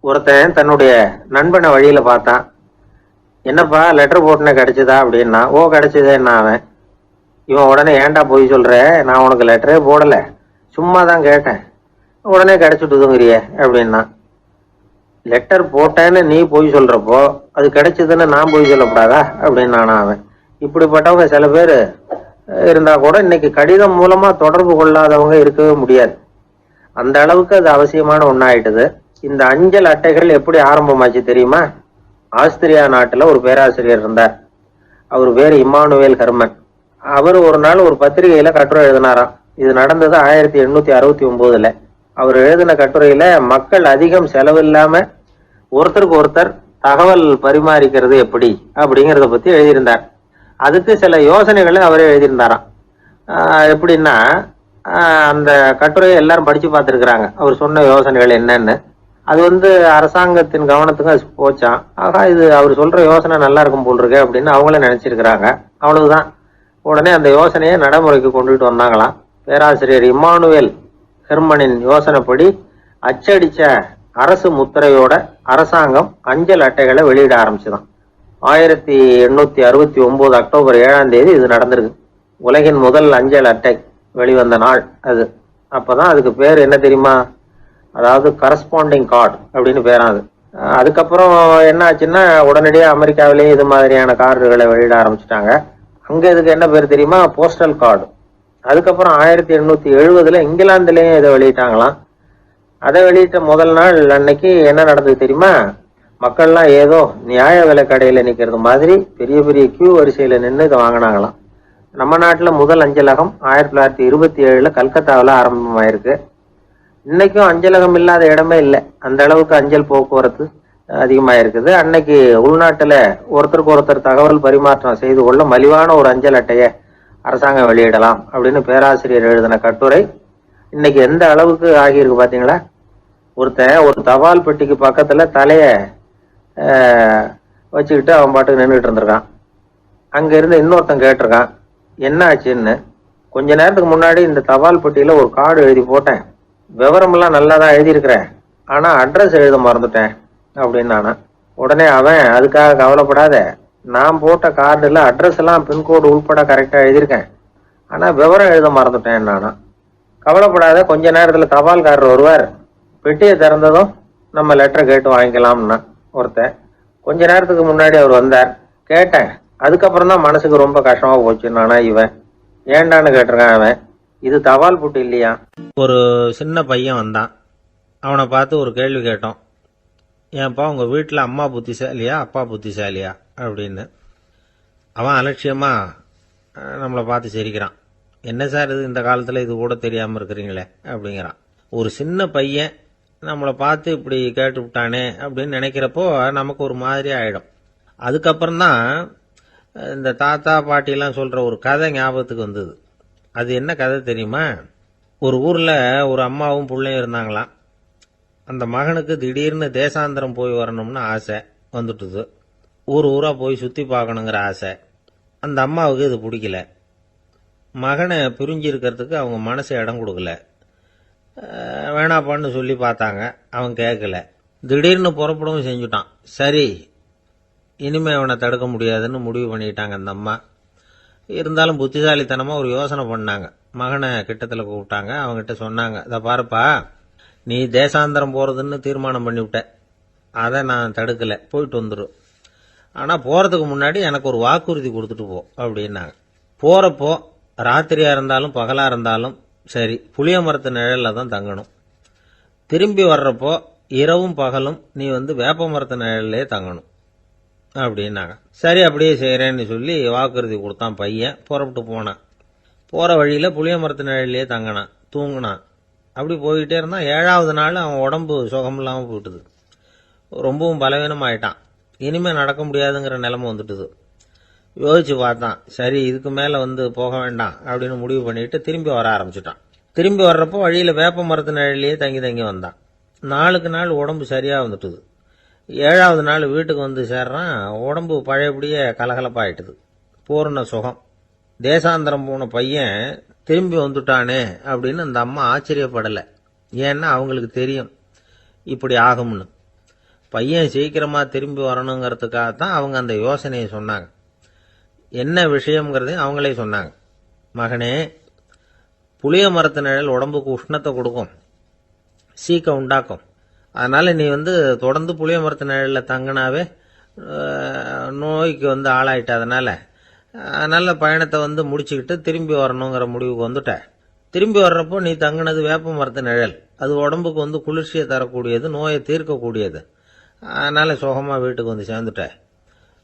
ஒருத்தன் தன்னுடைய நண்பனை வழியில பார்த்தான். என்னப்பா லெட்டர் போட்டுனே கிடைச்சதா அப்படின்னா, ஓ கிடைச்சதேன்னா அவன். இவன் உடனே ஏன்டா போய் சொல்ற, நான் உனக்கு லெட்டரே போடல, சும்மா தான் கேட்டேன், உடனே கிடைச்சிட்டுதுங்கிறிய அப்படின்னா. லெட்டர் போட்டேன்னு நீ போய் சொல்றப்போ அது கிடைச்சதுன்னு நான் போய் சொல்லக்கூடாதா அப்படின்னு நானா அவன். இப்படிப்பட்டவங்க சில பேர் இருந்தா கூட இன்னைக்கு கடிதம் மூலமா தொடர்பு கொள்ளாதவங்க இருக்கவே முடியாது. அந்த அளவுக்கு அது அவசியமான ஒன்னாயிட்டுது. இந்த அஞ்சல் அட்டைகள் எப்படி ஆரம்பமாச்சு தெரியுமா? ஆஸ்திரியா நாட்டுல ஒரு பேராசிரியர் இருந்தார். அவர் பேரு இம்மானுவேல் ஹெர்மன். அவர் ஒரு நாள் ஒரு பத்திரிகையில கட்டுரை எழுதினாராம். இது நடந்தது 1869. அவர் எழுதின கட்டுரையில மக்கள் அதிகம் செலவில்லாம ஒருத்தருக்கு ஒருத்தர் தகவல் பரிமாறிக்கிறது எப்படி அப்படிங்கறத பத்தி எழுதியிருந்தார். அதுக்கு சில யோசனைகளை அவரே எழுதியிருந்தாராம். எப்படின்னா, அந்த கட்டுரையை எல்லாரும் படிச்சு பார்த்துருக்குறாங்க. அவர் சொன்ன யோசனைகள் என்னன்னு. அது அரசாங்கத்தின் கவனத்துக்கு அது போச்சான். ஆகா, இது அவர் சொல்ற யோசனை நல்லா இருக்கும் போல் இருக்கு அப்படின்னு அவங்கள நினைச்சிருக்கிறாங்க. அவ்வளவுதான். உடனே அந்த யோசனையை நடைமுறைக்கு கொண்டுட்டு வந்தாங்களாம். பேராசிரியர் இம்மானுவேல் ஹெர்மனின் யோசனைப்படி அச்சடிச்ச அரசு முத்திரையோட அரசாங்கம் அஞ்சல் அட்டைகளை வெளியிட ஆரம்பிச்சுதான். 1869 அக்டோபர் 7 இது நடந்திருக்கு. உலகின் முதல் அஞ்சல் அட்டை வெளிவந்த நாள் அது. அப்பதான் அதுக்கு பேர் என்ன தெரியுமா? அதாவது கரஸ்பாண்டிங் கார்டு அப்படின்னு பேராது. அதுக்கப்புறம் என்ன ஆச்சுன்னா, உடனடியாக அமெரிக்காவிலேயே இது மாதிரியான கார்டுகளை வெளியிட ஆரம்பிச்சுட்டாங்க. அங்க இதுக்கு என்ன பேர் தெரியுமா? Postal card. அதுக்கப்புறம் 1870 இங்கிலாந்துலயும் இதை வெளியிட்டாங்களாம். அதை வெளியிட்ட முதல் நாள் அன்னைக்கு என்ன நடந்தது தெரியுமா? மக்கள்லாம் ஏதோ நியாய விலை கடையில நிக்கிறது மாதிரி பெரிய பெரிய கியூ வரிசையில நின்று இதை வாங்கினாங்களாம். நம்ம நாட்டுல முதல் அஞ்சலகம் 1927 கல்கத்தாவில் ஆரம்பமாயிருக்கு. இன்னைக்கும் அஞ்சலகம் இல்லாத இடமே இல்லை. அந்த அளவுக்கு அஞ்சல் போக்குவரத்து அதிகமாக இருக்குது. அன்னைக்கு உள்நாட்டுல ஒருத்தருக்கு ஒருத்தர் தகவல் பரிமாற்றம் செய்து கொள்ள மலிவான ஒரு அஞ்சல் அட்டையை அரசாங்கம் வெளியிடலாம் அப்படின்னு பேராசிரியர் எழுதின கட்டுரை இன்னைக்கு எந்த அளவுக்கு ஆகியிருக்கு பாத்தீங்களா? ஒருத்தன் ஒரு தபால் பெட்டிக்கு பக்கத்துல தலைய வச்சுக்கிட்டு அவன் பாட்டுக்கு நின்றுட்டு இருந்திருக்கான். அங்க இருந்து இன்னொருத்தன் கேட்டிருக்கான், என்ன ஆச்சுன்னு. கொஞ்ச நேரத்துக்கு முன்னாடி இந்த தபால் பெட்டியில ஒரு கார்டு எழுதி போட்டேன், விவரமெல்லாம் நல்லா தான் எழுதியிருக்கிறேன், ஆனா அட்ரஸ் எழுத மறந்துட்டேன் அப்படின்னு நானா. உடனே அவன், அதுக்காக கவலைப்படாத, நான் போட்ட கார்டுல அட்ரஸ் எல்லாம் பின்கோடு உள்பட கரெக்டா எழுதியிருக்கேன், ஆனா விவரம் எழுத மறந்துட்டேன் நானா. கவலைப்படாத, கொஞ்ச நேரத்துல தபால்காரர் வருவார், பெட்டியை திறந்ததும் நம்ம லெட்டரை கேட்டு வாங்கிக்கலாம்னா ஒருத்தன். கொஞ்ச நேரத்துக்கு முன்னாடி அவர் வந்தார், கேட்டேன், அதுக்கப்புறம் தான் மனசுக்கு ரொம்ப கஷ்டமா போச்சு நானா. இவன் ஏண்டான்னு கேட்டிருக்கான். அவன், இது தபால் புட்டு இல்லையா. ஒரு சின்ன பையன் வந்தான். அவனை பார்த்து ஒரு கேள்வி கேட்டோம், ஏன்பா உங்க வீட்டில் அம்மா புத்திசாலியா அப்பா புத்திசாலியா அப்படின்னு. அவன் அலட்சியமா நம்மளை பார்த்து சிரிக்கிறான். என்ன சார் இது, இந்த காலத்தில் இது கூட தெரியாமல் இருக்கிறீங்களே அப்படிங்கிறான். ஒரு சின்ன பையன் நம்மளை பார்த்து இப்படி கேட்டு விட்டானே அப்படின்னு நினைக்கிறப்போ நமக்கு ஒரு மாதிரி ஆயிடும். அதுக்கப்புறம்தான் இந்த தாத்தா பாட்டிலாம் சொல்ற ஒரு கதை ஞாபகத்துக்கு வந்தது. அது என்ன கதை தெரியுமா? ஒரு ஊர்ல ஒரு அம்மாவும் பிள்ளையும் இருந்தாங்களாம். அந்த மகனுக்கு திடீர்னு தேசாந்திரம் போய் வரணும்னு ஆசை வந்துட்டுது. ஊர் ஊரா போய் சுத்தி பார்க்கணுங்கிற ஆசை. அந்த அம்மாவுக்கு இது பிடிக்கல. மகனை பிரிஞ்சு இருக்கிறதுக்கு அவங்க மனசு இடம் கொடுக்கல. வேணாப்பான்னு சொல்லி பார்த்தாங்க, அவன் கேட்கல. திடீர்னு புறப்படவும் செஞ்சுட்டான். சரி, இனிமே அவனை தடுக்க முடியாதுன்னு முடிவு பண்ணிட்டாங்க அந்த அம்மா. இருந்தாலும் புத்திசாலித்தனமா ஒரு யோசனை பண்ணாங்க. மகனை கிட்டத்தில் கூப்பிட்டாங்க. அவங்ககிட்ட சொன்னாங்க, இதை பாருப்பா, நீ தேசாந்திரம் போறதுன்னு தீர்மானம் பண்ணிவிட்ட, அதை நான் தடுக்கல, போயிட்டு வந்துடும். ஆனா போறதுக்கு முன்னாடி எனக்கு ஒரு வாக்குறுதி கொடுத்துட்டு போ அப்படின்னாங்க. போறப்போ ராத்திரியா இருந்தாலும் பகலா இருந்தாலும் சரி, புளிய மரத்து நிழல்ல தான் தங்கணும். திரும்பி வர்றப்போ இரவும் பகலும் நீ வேப்ப மரத்து நிழல்லே தங்கணும் அப்படின்னாங்க. சரி, அப்படியே செய்யறேன்னு சொல்லி வாக்குறுதி கொடுத்தான் பையன். புறப்பட்டு போனான். போற வழியில புளிய மரத்து நிழல்லே தங்கினான், தூங்கினான். அப்படி போயிட்டே இருந்தான். 7வது நாள் அவன் உடம்பு சுகமில்லாம போயிட்டுது. ரொம்பவும் பலவீனம் ஆயிட்டான். இனிமே நடக்க முடியாதுங்கிற நிலைமை வந்துட்டுது. யோசிச்சு பார்த்தான், சரி இதுக்கு மேல போக வேண்டாம் அப்படின்னு முடிவு பண்ணிட்டு திரும்பி வர ஆரம்பிச்சுட்டான். திரும்பி வர்றப்போ வழியில வேப்ப மரத்து நிழலையே தங்கி தங்கி வந்தான். நாளுக்கு நாள் உடம்பு சரியா வந்துட்டுது. 7வது நாள் வீட்டுக்கு சேர்றான். உடம்பு பழையபடியே கலகலப்பாயிட்டுது. பூர்ண சுகம். தேசாந்திரம் போன பையன் திரும்பி வந்துட்டானே அப்படின்னு அந்த அம்மா ஆச்சரியப்படலை. ஏன்னா அவங்களுக்கு தெரியும் இப்படி ஆகும்னு. பையன் சீக்கிரமா திரும்பி வரணுங்கிறதுக்காகத்தான் அவங்க அந்த யோசனையை சொன்னாங்க. என்ன விஷயம்ங்கிறதையும் அவங்களே சொன்னாங்க. மகனே, புளிய மரத்து நிழல் உடம்புக்கு உஷ்ணத்தை கொடுக்கும், சீக்க உண்டாக்கும். அதனால நீ தொடர்ந்து புளிய மரத்து நிழலில் தங்கினாவே நோய்க்கு ஆளாயிட்ட. அதனால பயணத்தை முடிச்சுக்கிட்டு திரும்பி வரணுங்கிற முடிவுக்கு வந்துட்ட. திரும்பி வர்றப்போ நீ தங்கினது வேப்ப மரத்து நிழல். அது உடம்புக்கு குளிர்ச்சியை தரக்கூடியது, நோயை தீர்க்கக்கூடியது. அதனால சுகமா வீட்டுக்கு சேர்ந்துட்ட.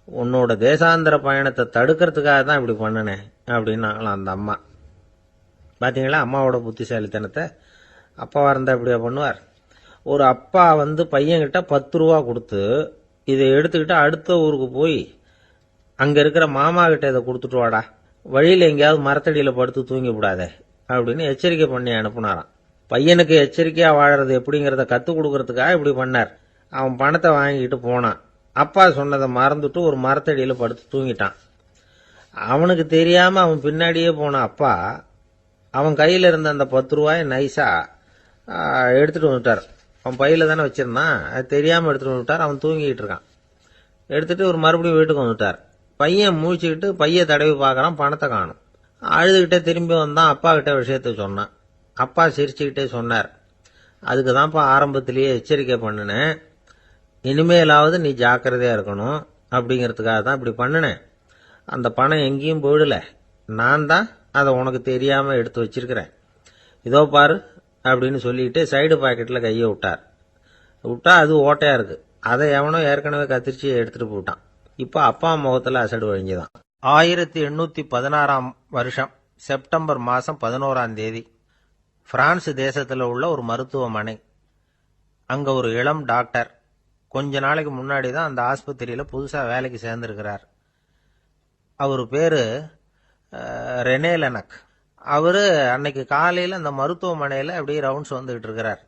உன்னோட தேசாந்திர பயணத்தை தடுக்கிறதுக்காக தான் இப்படி பண்ணினேன் அப்படின்னாங்களாம் அந்த அம்மா. பாத்தீங்களா அம்மாவோட புத்திசாலித்தனத்தை? அப்பாவா இருந்தா இப்படியா பண்ணுவார்? ஒரு அப்பா பையன்கிட்ட 10 ரூபா கொடுத்து இதை எடுத்துக்கிட்டு அடுத்த ஊருக்கு போய் அங்க இருக்கிற மாமா கிட்ட இதை கொடுத்துட்டு வாடா, வழியில எங்கேயாவது மரத்தடியில படுத்து தூங்கி விடாதே அப்படின்னு எச்சரிக்கை பண்ணி அனுப்புனாராம். பையனுக்கு எச்சரிக்கையா வாழறது எப்படிங்கறத கத்து கொடுக்கறதுக்காக இப்படி பண்ணார். அவன் பணத்தை வாங்கிட்டு போனான். அப்பா சொன்னதை மறந்துட்டு ஒரு மரத்தடியில படுத்து தூங்கிட்டான். அவனுக்கு தெரியாம அவன் பின்னாடியே போன அப்பா அவன் கையில இருந்த அந்த 10 ரூபாயை நைஸா எடுத்துட்டு வந்துட்டார். அவன் பையில தானே வச்சிருந்தான், அது தெரியாம எடுத்துட்டு வந்துட்டார். அவன் தூங்கிட்டு இருக்கான். எடுத்துட்டு ஒரு மறுபடியும் வீட்டுக்கு வந்துட்டார். பையன் மூழ்கிக்கிட்டு பைய தடவி பார்க்கறான், பணத்தை காணும். அழுதுகிட்டே திரும்பி வந்தான். அப்பா கிட்ட விஷயத்த சொன்னான். அப்பா சிரிச்சுக்கிட்டே சொன்னார், அதுக்கு தான்ப்பா ஆரம்பத்திலேயே எச்சரிக்கை பண்ணினேன், இனிமேலாவது நீ ஜாக்கிரதையா இருக்கணும் அப்படிங்கிறதுக்காக தான் இப்படி பண்ணினேன். அந்த பணம் எங்கேயும் போயிடல, நான் தான் அதை உனக்கு தெரியாம எடுத்து வச்சிருக்கிறேன். இதோ பாரு அப்படின்னு சொல்லிட்டு சைடு பாக்கெட்ல கையை விட்டா அது ஓட்டையா இருக்கு. அதை எவனோ ஏற்கனவே கத்திரிச்சு எடுத்துட்டு போட்டான். இப்ப அப்பா முகத்துல அசடு வழிஞ்சுதான். 1816 வருஷம் செப்டம்பர் மாசம் 11ஆம் தேதி பிரான்ஸ் தேசத்துல உள்ள ஒரு மருத்துவமனை. அங்க ஒரு இளம் டாக்டர் கொஞ்ச நாளைக்கு முன்னாடி தான் அந்த ஆஸ்பத்திரியில புதுசா வேலைக்கு சேர்ந்திருக்கிறார். அவரு பேரு ரெனே லெனக். அவரு அன்னைக்கு காலையில அந்த மருத்துவமனையில அப்படியே ரவுண்ட்ஸ் வந்துகிட்டு இருக்கிறார்.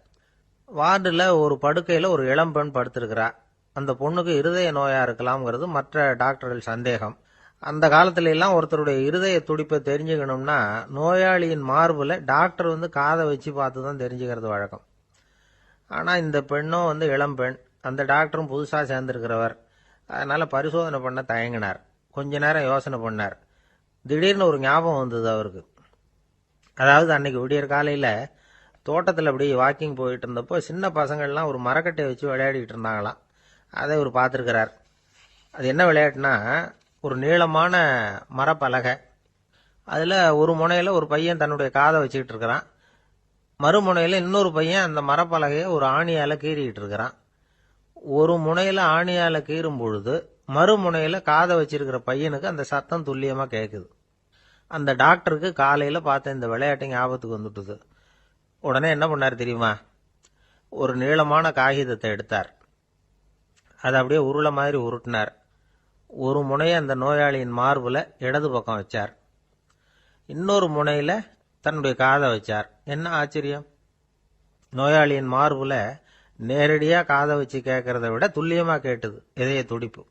வார்டுல ஒரு படுக்கையில ஒரு இளம் பெண் படுத்திருக்கிறா. அந்த பொண்ணுக்கு இருதய நோயா இருக்கலாம்ங்கிறது மற்ற டாக்டர்கள் சந்தேகம். அந்த காலத்துல எல்லாம் ஒருத்தருடைய இருதய துடிப்பை தெரிஞ்சுக்கணும்னா நோயாளியின் மார்புல டாக்டர் காதை வச்சு பார்த்து தான் தெரிஞ்சுக்கிறது வழக்கம். ஆனா இந்த பெண்ணும் இளம் பெண், அந்த டாக்டரும் புதுசா சேர்ந்திருக்கிறவர். அதனால பரிசோதனை பண்ண தயங்கினார். கொஞ்ச நேரம் யோசனை பண்ணார். திடீர்னு ஒரு ஞாபகம் வந்தது அவருக்கு. அதாவது அன்னைக்கு விடியற் காலையில தோட்டத்தில் அப்படியே வாக்கிங் போயிட்டு இருந்தப்போ சின்ன பசங்கள்லாம் ஒரு மரக்கட்டையை வச்சு விளையாடிட்டு இருந்தாங்களாம். அதை இவர் பார்த்துருக்கிறார். அது என்ன விளையாட்டுனா, ஒரு நீளமான மரப்பலகை, அதில் ஒரு முனையில் ஒரு பையன் தன்னுடைய காதை வச்சுக்கிட்டு இருக்கிறான், மறுமுனையில் இன்னொரு பையன் அந்த மரப்பலகையை ஒரு ஆணியால் கீறிக்கிட்டு இருக்கிறான். ஒரு முனையில் ஆணியால் கீறும் பொழுது மறுமுனையில் காதை வச்சிருக்கிற பையனுக்கு அந்த சத்தம் துல்லியமாக கேட்குது. அந்த டாக்டருக்கு காலையில பார்த்த இந்த விளையாட்டு ஞாபகத்துக்கு வந்துட்டுது. உடனே என்ன பண்ணார் தெரியுமா? ஒரு நீளமான காகிதத்தை எடுத்தார். அதை அப்படியே உருளை மாதிரி உருட்டினார். ஒரு முனையை அந்த நோயாளியின் மார்புல இடது பக்கம் வச்சார், இன்னொரு முனையில தன்னுடைய காதை வச்சார். என்ன ஆச்சரியம்! நோயாளியின் மார்புல நேரடியா காதை வச்சு கேட்கறத விட துல்லியமா கேட்டது இதய துடிப்பு.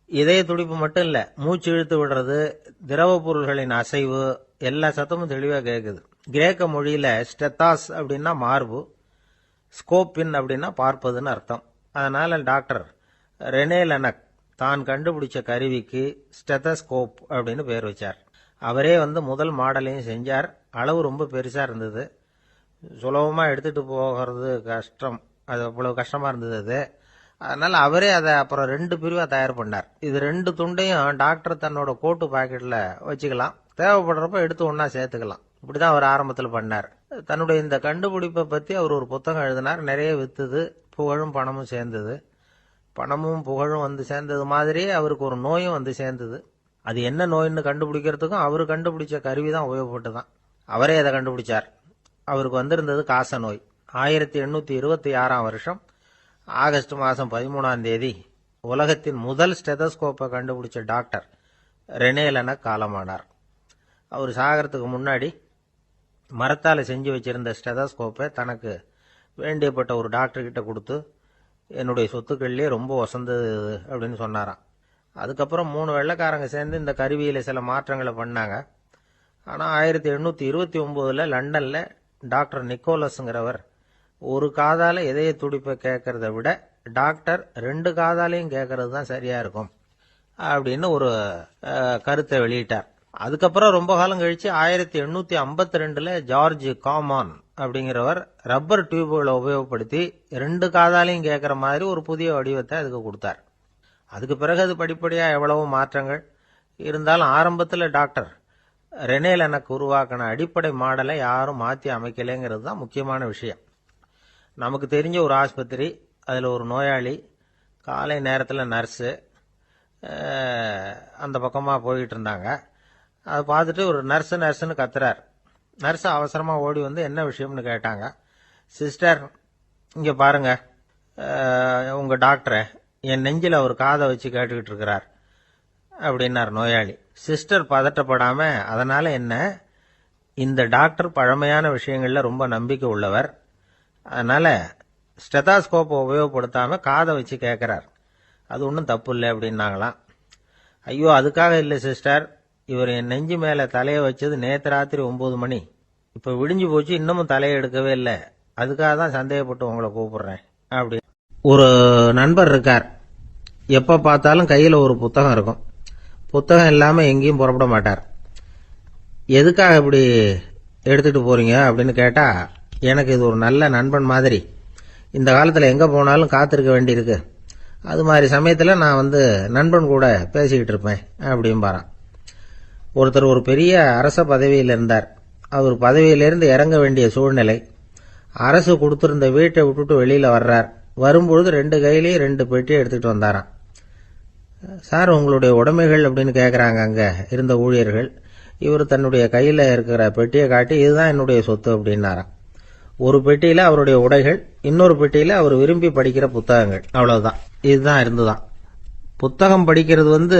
இதய துடிப்பு மட்டும் இல்ல, மூச்சு இழுத்து விடுறது, திரவ பொருள்களின் அசைவு, எல்லா சத்தமும் தெளிவா கேட்குது. கிரேக்க மொழியில ஸ்டெத்தாஸ் அப்படின்னா மார்பு, ஸ்கோப்பின் அப்படின்னா பார்ப்பதுன்னு அர்த்தம். அதனால டாக்டர் ரெனே லெனக் தான் கண்டுபிடிச்ச கருவிக்கு ஸ்டெத்தஸ்கோப் அப்படின்னு பேர் வச்சார். அவரே முதல் மாடலையும் செஞ்சார். அளவு ரொம்ப பெருசா இருந்தது, சுலபமா எடுத்துட்டு போகிறது கஷ்டம், அது அவ்வளவு கஷ்டமா இருந்தது அது. அதனால அவரே அதை அப்புறம் 2 பிரிவா தயார் பண்ணார். இது 2 துண்டையும் டாக்டர் தன்னோட கோட்டு பாக்கெட்ல வச்சுக்கலாம், தேவைப்படுறப்ப எடுத்து ஒன்னா சேர்த்துக்கலாம். இப்படிதான் அவர் ஆரம்பத்தில் பண்ணார். தன்னுடைய இந்த கண்டுபிடிப்பை பத்தி அவர் ஒரு புத்தகம் எழுதினார். நிறைய வித்துது, புகழும் பணமும் சேர்ந்தது. பணமும் புகழும் சேர்ந்தது மாதிரியே அவருக்கு ஒரு நோயும் சேர்ந்தது. அது என்ன நோயின்னு கண்டுபிடிக்கிறதுக்கும் அவரு கண்டுபிடிச்ச கருவி தான் உபயோகப்பட்டுதான். அவரே அதை கண்டுபிடிச்சார். அவருக்கு வந்திருந்தது காச நோய். 1826 வருஷம் ஆகஸ்ட் மாசம் 13ஆம் தேதி உலகத்தின் முதல் ஸ்டெதஸ்கோப்பை கண்டுபிடிச்ச டாக்டர் ரெனே லெனக் காலமானார். அவர் சாகிறதுக்கு முன்னாடி மரத்தால செஞ்சு வச்சிருந்த ஸ்டெதஸ்கோப்பை தனக்கு வேண்டியப்பட்ட ஒரு டாக்டர் கிட்ட கொடுத்து, என்னுடைய சொத்துக்கள்லயே ரொம்ப வசந்தது அப்படின்னு சொன்னாராம். அதுக்கப்புறம் 3 வெள்ளைக்காரங்க சேர்ந்து இந்த கருவியில சில மாற்றங்களை பண்ணாங்க. ஆனா 1829 லண்டன்ல டாக்டர் நிக்கோலஸ்ங்கிறவர் ஒரு காதால இதய துடிப்பை கேட்கறத விட டாக்டர் 2 காதாலையும் கேட்கறது தான் சரியா இருக்கும் அப்படின்னு ஒரு கருத்தை வெளியிட்டார். அதுக்கப்புறம் ரொம்ப காலம் கழிச்சு 1852 ஜார்ஜ் காமான் அப்படிங்கிறவர் ரப்பர் டியூப்களை உபயோகப்படுத்தி 2 காதாலையும் கேட்கிற மாதிரி ஒரு புதிய வடிவத்தை அதுக்கு கொடுத்தார். அதுக்கு பிறகு அது படிப்படியா எவ்வளவு மாற்றங்கள் இருந்தாலும் ஆரம்பத்தில் டாக்டர் ரெனேல் எனக்கு உருவாக்கின அடிப்படை மாடலை யாரும் மாற்றி அமைக்கலைங்கிறது தான் முக்கியமான விஷயம். நமக்கு தெரிஞ்ச ஒரு ஆஸ்பத்திரி, அதில் ஒரு நோயாளி, காலை நேரத்தில் நர்ஸு அந்த பக்கமாக போயிட்டு இருந்தாங்க. அதை பார்த்துட்டு ஒரு நர்ஸுன்னு கத்துறார். நர்ஸ் அவசரமாக ஓடி வந்து என்ன விஷயம்னு கேட்டாங்க. சிஸ்டர், இங்கே பாருங்க, உங்கள் டாக்டரை என் நெஞ்சில் அவர் காதை வச்சு கேட்டுக்கிட்டு இருக்கிறார் அப்படின்னார் நோயாளி. சிஸ்டர் பதட்டப்படாம, அதனால என்ன, இந்த டாக்டர் பழமையான விஷயங்கள்ல ரொம்ப நம்பிக்கை உள்ளவர், அதனால ஸ்டெதாஸ்கோப்பை உபயோகப்படுத்தாம காதை வச்சு கேட்கிறார், அது ஒன்றும் தப்பு இல்லை அப்படின்னாங்களாம். ஐயோ, அதுக்காக இல்லை சிஸ்டர், இவர் என் நெஞ்சு மேல தலையை வச்சது நேற்று ராத்திரி 9 மணி, இப்ப விடிஞ்சு போச்சு, இன்னமும் தலையை எடுக்கவே இல்லை, அதுக்காக தான் சந்தேகப்பட்டு உங்களை கூப்பிடுறேன் அப்படி. ஒரு நண்பர் இருக்கார், எப்ப பார்த்தாலும் கையில ஒரு புத்தகம் இருக்கும், புத்தகம் இல்லாம எங்கேயும் புறப்பட மாட்டார். எதுக்காக இப்படி எடுத்துட்டு போறீங்க அப்படின்னு கேட்டா, எனக்கு இது ஒரு நல்ல நண்பன் மாதிரி, இந்த காலத்துல எங்க போனாலும் காத்திருக்க வேண்டியிருக்கு, அது மாதிரி சமயத்துல நான் வந்து நண்பன் கூட பேசிக்கிட்டு இருப்பேன் அப்படின்பாரான். ஒருத்தர் ஒரு பெரிய அரச பதவியில் இருந்தார். அவர் பதவியிலிருந்து இறங்க வேண்டிய சூழ்நிலை. அரசு கொடுத்திருந்த வீட்டை விட்டுட்டு வெளியில வர்றார். வரும்பொழுது 2 கையிலையும் 2 பெட்டியை எடுத்துக்கிட்டு வந்தாராம். சார், உங்களுடைய உடைமைகள் அப்படின்னு கேட்கறாங்க அங்க இருந்த ஊழியர்கள். இவர் தன்னுடைய கையில இருக்கிற பெட்டியை காட்டி, இதுதான் என்னுடைய சொத்து அப்படின்னாராம். ஒரு பெட்டியில அவருடைய உடைகள், இன்னொரு பெட்டியில அவர் விரும்பி படிக்கிற புத்தகங்கள், அவ்வளவுதான். இதுதான் இருந்துதான். புத்தகம் படிக்கிறது வந்து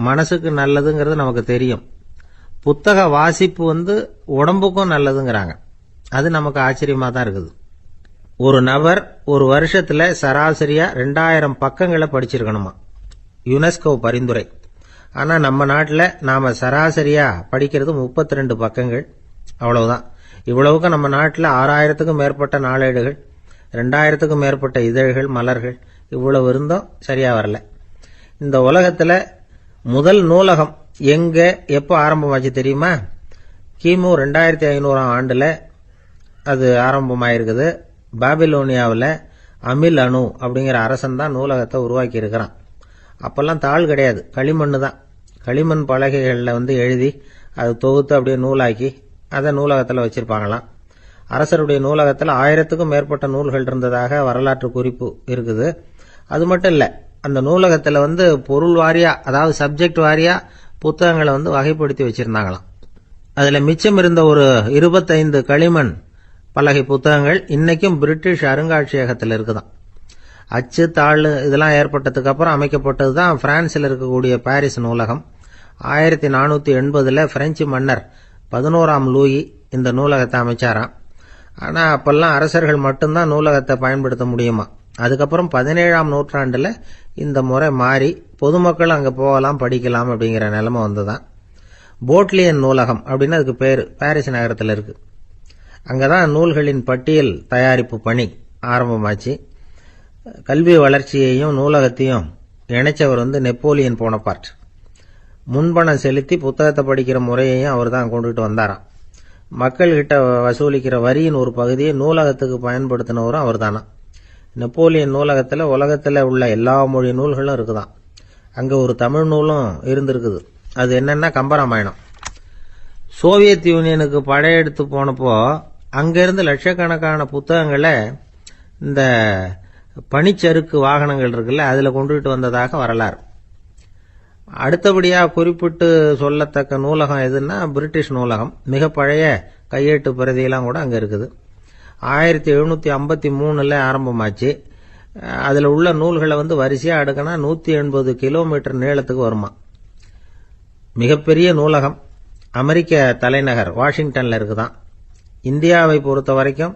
மனசுக்கு நல்லதுங்கிறது நமக்கு தெரியும். புத்தக வாசிப்பு வந்து உடம்புக்கும் நல்லதுங்கிறாங்க. அது நமக்கு ஆச்சரியமா தான் இருக்குது. ஒரு நபர் ஒரு வருஷத்துல சராசரியா 2000 பக்கங்களை படிச்சிருக்கணுமா, யுனெஸ்கோ பரிந்துரை. ஆனா நம்ம நாட்டில் நாம சராசரியா படிக்கிறது 32 பக்கங்கள், அவ்வளவுதான். இவ்வளவுக்கு நம்ம நாட்டில் 6000க்கும் மேற்பட்ட நாளேடுகள், 2000க்கும் மேற்பட்ட இதழ்கள், மலர்கள், இவ்வளவு இருந்தும் சரியா வரல. இந்த உலகத்துல முதல் நூலகம் எங்க எப்ப ஆரம்பமாச்சு தெரியுமா? கிமு 2500ஆம் ஆண்டுல அது ஆரம்பமாயிருக்குது. பாபிலோனியாவில் அமில் அனு அப்படிங்கிற அரசன் தான் நூலகத்தை உருவாக்கி இருக்கிறான். அப்பெல்லாம் தாள் கிடையாது, களிமண் தான். களிமண் பலகைகளில் வந்து எழுதி அது தொகுத்து அப்படியே நூலாக்கி அதை நூலகத்தில் வச்சிருப்பாங்களாம். அரசருடைய நூலகத்தில் 1000க்கும் மேற்பட்ட நூல்கள் இருந்ததாக வரலாற்று குறிப்பு இருக்குது. அது மட்டும் இல்லை, அந்த நூலகத்தில் வந்து பொருள் வாரியா, அதாவது சப்ஜெக்ட் வாரியா புத்தகங்களை வந்து வகைப்படுத்தி வச்சிருந்தாங்களாம். அதுல மிச்சம் இருந்த ஒரு 25 களிமண் பலகை புத்தகங்கள் இன்னைக்கும் பிரிட்டிஷ் அருங்காட்சியகத்தில் இருக்குதான். அச்சு தாள் இதெல்லாம் ஏற்பட்டதுக்கு அப்புறம் அமைக்கப்பட்டது தான் பிரான்சில் இருக்கக்கூடிய பாரிஸ் நூலகம். 1480 பிரெஞ்சு மன்னர் 11ஆம் லூயி இந்த நூலகத்தை அமைச்சாராம். ஆனா அப்பெல்லாம் அரசர்கள் மட்டும்தான் நூலகத்தை பயன்படுத்த முடியுமா. அதுக்கப்புறம் 17ஆம் நூற்றாண்டுல இந்த முறை மாறி பொதுமக்கள் அங்க போகலாம், படிக்கலாம் அப்படிங்கிற நிலைமை வந்துதான். போட்லியன் நூலகம் அப்படின்னு அதுக்கு பேரு, பாரிஸ் நகரத்தில் இருக்கு. அங்கதான் நூல்களின் பட்டியல் தயாரிப்பு பணி ஆரம்பமாச்சு. கல்வி வளர்ச்சியையும் நூலகத்தையும் இணைச்சவர் வந்து நெப்போலியன் போனபார்ட். முன்பணம் செலுத்தி புத்தகத்தை படிக்கிற முறையையும் அவர் தான் கொண்டுட்டு வந்தாராம். மக்கள்கிட்ட வசூலிக்கிற வரியின் ஒரு பகுதியை நூலகத்துக்கு பயன்படுத்தினவரும் அவர் தானா. நெப்போலியன் நூலகத்தில் உலகத்தில் உள்ள எல்லா மொழி நூல்களும் இருக்குதான். அங்க ஒரு தமிழ் நூலும் இருந்திருக்குது. அது என்னன்னா கம்பராமாயணம். சோவியத் யூனியனுக்கு படையெடுத்து போனப்போ அங்கிருந்து லட்சக்கணக்கான புத்தகங்களை இந்த பனிச்சறுக்கு வாகனங்கள் இருக்குல்ல, அதுல கொண்டுகிட்டு வந்ததாக வரலாறு. அடுத்தபடியா குறிப்பிட்டு சொல்லத்தக்க நூலகம் எதுன்னா பிரிட்டிஷ் நூலகம். மிக பழைய கையெழுத்து பிரதியெல்லாம் கூட அங்க இருக்குது. 1753 ஆரம்பமாச்சு. அதுல உள்ள நூல்களை வந்து வரிசையா அடுக்கினா 180 கிலோமீட்டர் நீளத்துக்கு வருமா. மிகப்பெரிய நூலகம் அமெரிக்க தலைநகர் வாஷிங்டன்ல இருக்குதான். இந்தியாவை பொறுத்த வரைக்கும்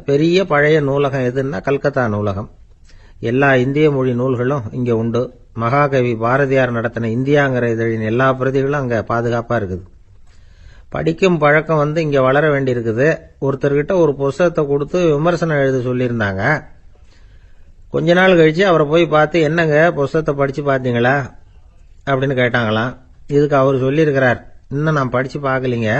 பெரிய பழைய நூலகம் எதுன்னா கல்கத்தா நூலகம். எல்லா இந்திய மொழி நூல்களும் இங்க உண்டு. மகாகவி பாரதியார் நடத்தின இந்தியாங்கிற இதழின் எல்லா பிரதிகளும் அங்க பாதுகாப்பா இருக்குது. படிக்கும் பழக்கம் வந்து இங்க வளர வேண்டி இருக்குது. ஒருத்தர்கிட்ட ஒரு புஸ்தகத்தை கொடுத்து விமர்சனம் எழுத சொல்லியிருந்தாங்க. கொஞ்ச நாள் கழிச்சு அவரை போய் பார்த்து, என்னங்க புஸ்தகத்தை படிச்சு பார்த்தீங்களா அப்படின்னு கேட்டாங்களாம். இதுக்கு அவர் சொல்லியிருக்கிறார், இன்னும் நான் படிச்சு பார்க்கலிங்க,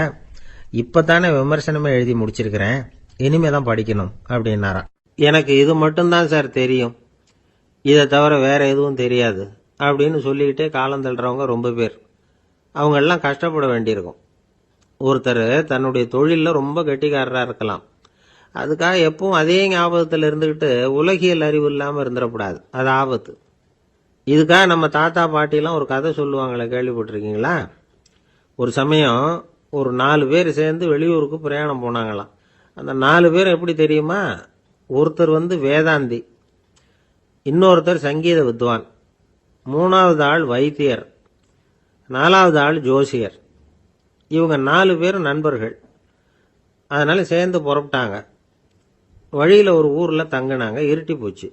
இப்பதானே விமர்சனமே எழுதி முடிச்சிருக்கிறேன், இனிமே தான் படிக்கணும் அப்படின்னாராம். எனக்கு இது மட்டும்தான் சார் தெரியும், இதை தவிர வேற எதுவும் தெரியாது அப்படின்னு சொல்லிக்கிட்டே காலம் தள்ளுறவங்க ரொம்ப பேர். அவங்க எல்லாம் கஷ்டப்பட வேண்டியிருக்கும். ஒருத்தர் தன்னுடைய தொழிலில் ரொம்ப கெட்டிக்காரராக இருக்கலாம், அதுக்காக எப்பவும் அதே ஞாபகத்தில் இருந்துக்கிட்டு உலகியல் அறிவு இல்லாமல் இருந்துடக்கூடாது, அது ஆபத்து. இதுக்காக நம்ம தாத்தா பாட்டிலாம் ஒரு கதை சொல்லுவாங்களே, கேள்விப்பட்டிருக்கீங்களா? ஒரு சமயம் ஒரு 4 பேர் சேர்ந்து வெளியூருக்கு பிரயாணம் போனாங்களாம். அந்த 4 பேர் எப்படி தெரியுமா? ஒருத்தர் வேதாந்தி, இன்னொருத்தர் சங்கீத வித்வான், 3வது ஆள் வைத்தியர், 4வது ஆள் ஜோசியர். இவங்க 4 பேரும் நண்பர்கள். அதனால சேர்ந்து புறப்பட்டாங்க. வழியில் ஒரு ஊரில் தங்கினாங்க. இருட்டி போச்சு.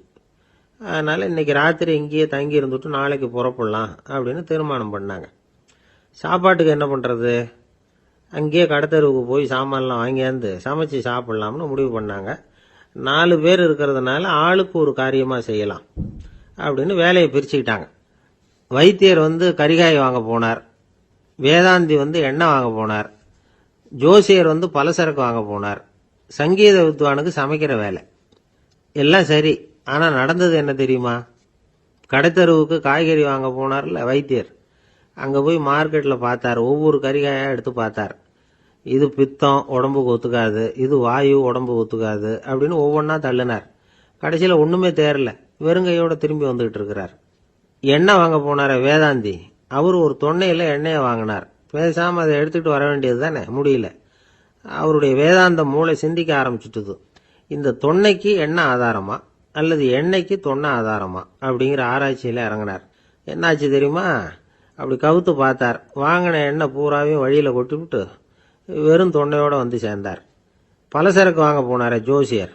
அதனால இன்னைக்கு ராத்திரி இங்கேயே தங்கி இருந்துட்டு நாளைக்கு புறப்படலாம் அப்படின்னு தீர்மானம் பண்ணாங்க. சாப்பாட்டுக்கு என்ன பண்ணுறது? அங்கேயே கடத்தெருவுக்கு போய் சாமான்லாம் வாங்கியாந்து சமைச்சு சாப்பிட்லாம்னு முடிவு பண்ணாங்க. 4 பேர் இருக்கிறதுனால ஆளுக்கு ஒரு காரியமாக செய்யலாம் அப்படின்னு வேலையை பிரிச்சுக்கிட்டாங்க. வைத்தியர் கரிகாய் வாங்க போனார், வேதாந்தி எண்ணெய் வாங்க போனார், ஜோசியர் பலசரக்கு வாங்க போனார், சங்கீத வித்வானுக்கு சமைக்கிற வேலை. எல்லாம் சரி, ஆனால் நடந்தது என்ன தெரியுமா? கடைத்தெருவுக்கு காய்கறி வாங்க போனார்ல வைத்தியர், அங்கே போய் மார்க்கெட்டில் பார்த்தார், ஒவ்வொரு கரிகாயாக எடுத்து பார்த்தார். இது பித்தம், உடம்புக்கு ஒத்துக்காது, இது வாயு, உடம்புக்கு ஒத்துக்காது அப்படின்னு ஒவ்வொன்றா தள்ளினார். கடைசியில் ஒன்றுமே தேரல, வெறுங்கையோட திரும்பி வந்துகிட்டு இருக்கிறார். எண்ணெய் வாங்க போனார வேதாந்தி, அவர் ஒரு தொன்னையில் எண்ணெயை வாங்கினார். பேசாமல் அதை எடுத்துகிட்டு வர வேண்டியது தானே, முடியல. அவருடைய வேதாந்த மூளை சிந்திக்க ஆரம்பிச்சுட்டுது. இந்த தொன்னைக்கு எண்ணெய் ஆதாரமா அல்லது எண்ணெய்க்கு தொன்னை ஆதாரமா அப்படிங்கிற ஆராய்ச்சியில் இறங்கினார். என்னாச்சு தெரியுமா? அப்படி கவுத்து பார்த்தார். வாங்கின எண்ணெய் பூராவையும் வழியில் கொட்டிவிட்டு வெறும் தொன்னையோடு சேர்ந்தார். பலசரக்கு வாங்க போனார் ஜோசியர்,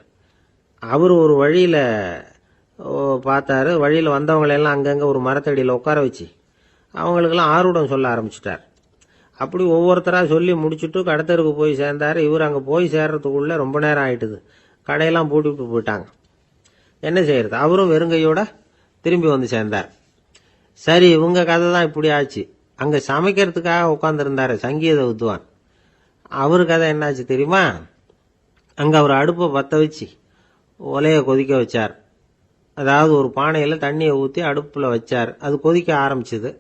அவர் ஒரு வழியில் பார்த்தாரு. வழியில் வந்தவங்களெல்லாம் அங்கங்கே ஒரு மரத்தடியில் உட்கார வச்சு அவங்களுக்கெல்லாம் ஆர்வம் சொல்ல ஆரம்பிச்சிட்டார். அப்படி ஒவ்வொருத்தராக சொல்லி முடிச்சுட்டு கடத்தருக்கு போய் சேர்ந்தார். இவர் அங்கே போய் சேர்றதுக்குள்ளே ரொம்ப நேரம் ஆயிட்டுது. கடையெல்லாம் பூட்டிவிட்டு போயிட்டாங்க. என்ன செய்யறது? அவரும் வெறுங்கையோட திரும்பி சேர்ந்தார். சரி, இவங்க கதை தான் இப்படி ஆச்சு. அங்கே சமைக்கிறதுக்காக உட்காந்துருந்தாரு சங்கீத வித்வான், அவரு கதை என்னாச்சு தெரியுமா? அங்கே அவர் அடுப்பை பற்ற வச்சு ஒலையை கொதிக்க வச்சார். அதாவது ஒரு பானையில் தண்ணியை ஊற்றி அடுப்பில் வச்சார். அது கொதிக்க ஆரம்பிச்சுது.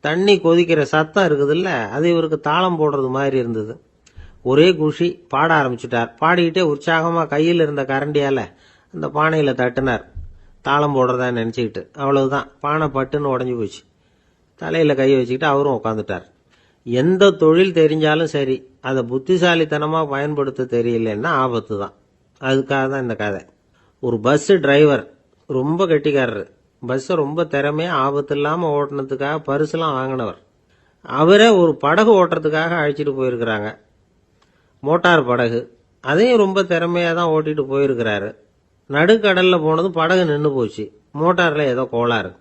தண்ணி கொதிக்கிற சத்தம் இருக்குதுல்ல, அது இவருக்கு தாளம் போடுறது மாதிரி இருந்தது. ஒரே குஷி, பாட ஆரம்பிச்சுட்டார். பாடிக்கிட்டே உற்சாகமாக கையில் இருந்த கரண்டியால் அந்த பானையில் தட்டினார், தாளம் போடுறதா நினச்சிக்கிட்டு. அவ்வளவுதான், பானை பட்டுன்னு உடஞ்சி போச்சு. தலையில் கையை வச்சுக்கிட்டு அவரும் உட்காந்துட்டார். எந்த தொழில் தெரிஞ்சாலும் சரி, அதை புத்திசாலித்தனமாக பயன்படுத்த தெரியலன்னா ஆபத்து தான். அதுக்காக தான் இந்த கதை. ஒரு பஸ் டிரைவர் ரொம்ப கெட்டிக்காரரு. பஸ்ஸை ரொம்ப திறமையாக ஆபத்து இல்லாமல் ஓட்டினதுக்காக பரிசுலாம் வாங்கினவர். அவரே ஒரு படகு ஓட்டுறதுக்காக அழைச்சிட்டு போயிருக்கிறாங்க, மோட்டார் படகு. அதையும் ரொம்ப திறமையாக தான் ஓட்டிட்டு போயிருக்கிறாரு. நடுக்கடலில் போனதும் படகு நின்று போச்சு. மோட்டாரில் ஏதோ கோளாறு.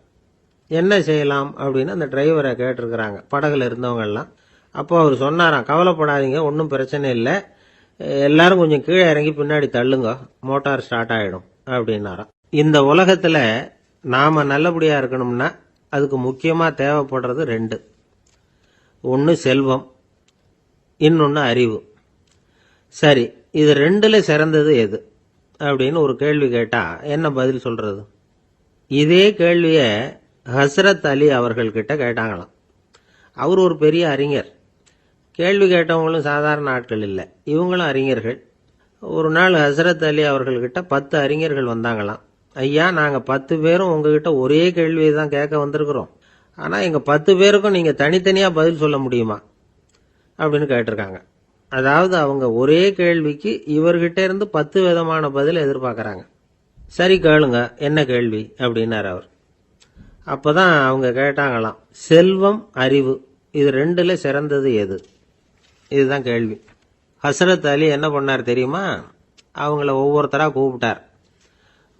என்ன செய்யலாம் அப்படின்னு அந்த டிரைவரை கேட்டிருக்கிறாங்க படகுல இருந்தவங்கெல்லாம். அப்போ அவர் சொன்னாராம், கவலைப்படாதீங்க, ஒன்றும் பிரச்சனை இல்லை, எல்லாரும் கொஞ்சம் கீழே இறங்கி பின்னாடி தள்ளுங்க, மோட்டார் ஸ்டார்ட் ஆகிடும் அப்படின்னாராம். இந்த உலகத்தில் நாம் நல்லபடியாக இருக்கணும்னா அதுக்கு முக்கியமாக தேவைப்படுறது 2. ஒன்று செல்வம், இன்னொன்று அறிவு. சரி, இது 2ல் சிறந்தது எது அப்படின்னு ஒரு கேள்வி கேட்டால் என்ன பதில் சொல்கிறது? இதே கேள்வியை ஹஸ்ரத் அலி அவர்கள்கிட்ட கேட்டாங்களாம். அவர் ஒரு பெரிய அறிஞர். கேள்வி கேட்டவங்களும் சாதாரண ஆட்கள் இல்லை, இவங்களும் அறிஞர்கள். ஒரு நாள் ஹஸ்ரத் அலி அவர்கள்கிட்ட 10 அறிஞர்கள் வந்தாங்களாம். ஐயா, நாங்கள் 10 பேரும் உங்ககிட்ட ஒரே கேள்வியை தான் கேட்க வந்திருக்கிறோம், ஆனால் எங்கள் 10 பேருக்கும் நீங்கள் தனித்தனியாக பதில் சொல்ல முடியுமா அப்படின்னு கேட்டிருக்காங்க. அதாவது அவங்க ஒரே கேள்விக்கு இவர்கிட்ட இருந்து 10 விதமான பதில் எதிர்பார்க்குறாங்க. சரி கேளுங்க, என்ன கேள்வி அப்படின்னார் அவர். அப்போதான் அவங்க கேட்டாங்களாம், செல்வம் அறிவு இது 2ல் சிறந்தது எது? இதுதான் கேள்வி. ஹஸ்ரத் அலி என்ன பண்ணார் தெரியுமா? அவங்கள ஒவ்வொருத்தராக கூப்பிட்டார்,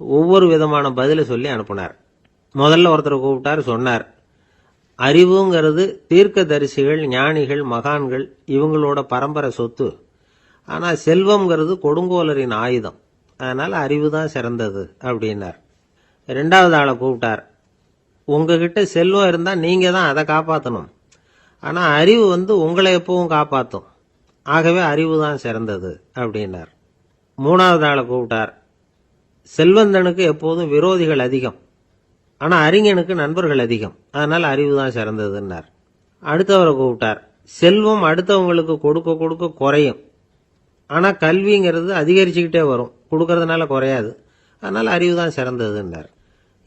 ஒவ்வொரு விதமான பதிலை சொல்லி அனுப்புனார். முதல்ல ஒருத்தரை கூப்பிட்டார், சொன்னார், அறிவுங்கிறது தீர்க்கதரிசிகள், ஞானிகள், மகான்கள் இவங்களோட பரம்பரை சொத்து. ஆனால் செல்வம்ங்கிறது கொடுங்கோலரின் ஆயுதம், அதனால அறிவு தான் சிறந்தது அப்படின்னார். ரெண்டாவது ஆளை கூப்பிட்டார். உங்ககிட்ட செல்வம் இருந்தா நீங்க தான் அதை காப்பாற்றணும். ஆனா அறிவு உங்களை எப்பவும் காப்பாற்றும். ஆகவே அறிவு தான் சிறந்தது அப்படின்னார். மூணாவது ஆளை கூப்பிட்டார். செல்வந்தனுக்கு எப்போதும் விரோதிகள் அதிகம், ஆனா அறிஞனுக்கு நண்பர்கள் அதிகம், அதனால அறிவு தான் சிறந்ததுன்னார். அடுத்தவரை கூப்பிட்டார். செல்வம் அடுத்தவங்களுக்கு கொடுக்க கொடுக்க குறையும், ஆனா கல்விங்கிறது அதிகரிச்சுக்கிட்டே வரும், கொடுக்கறதுனால குறையாது, அதனால அறிவு தான் சிறந்ததுன்னார்.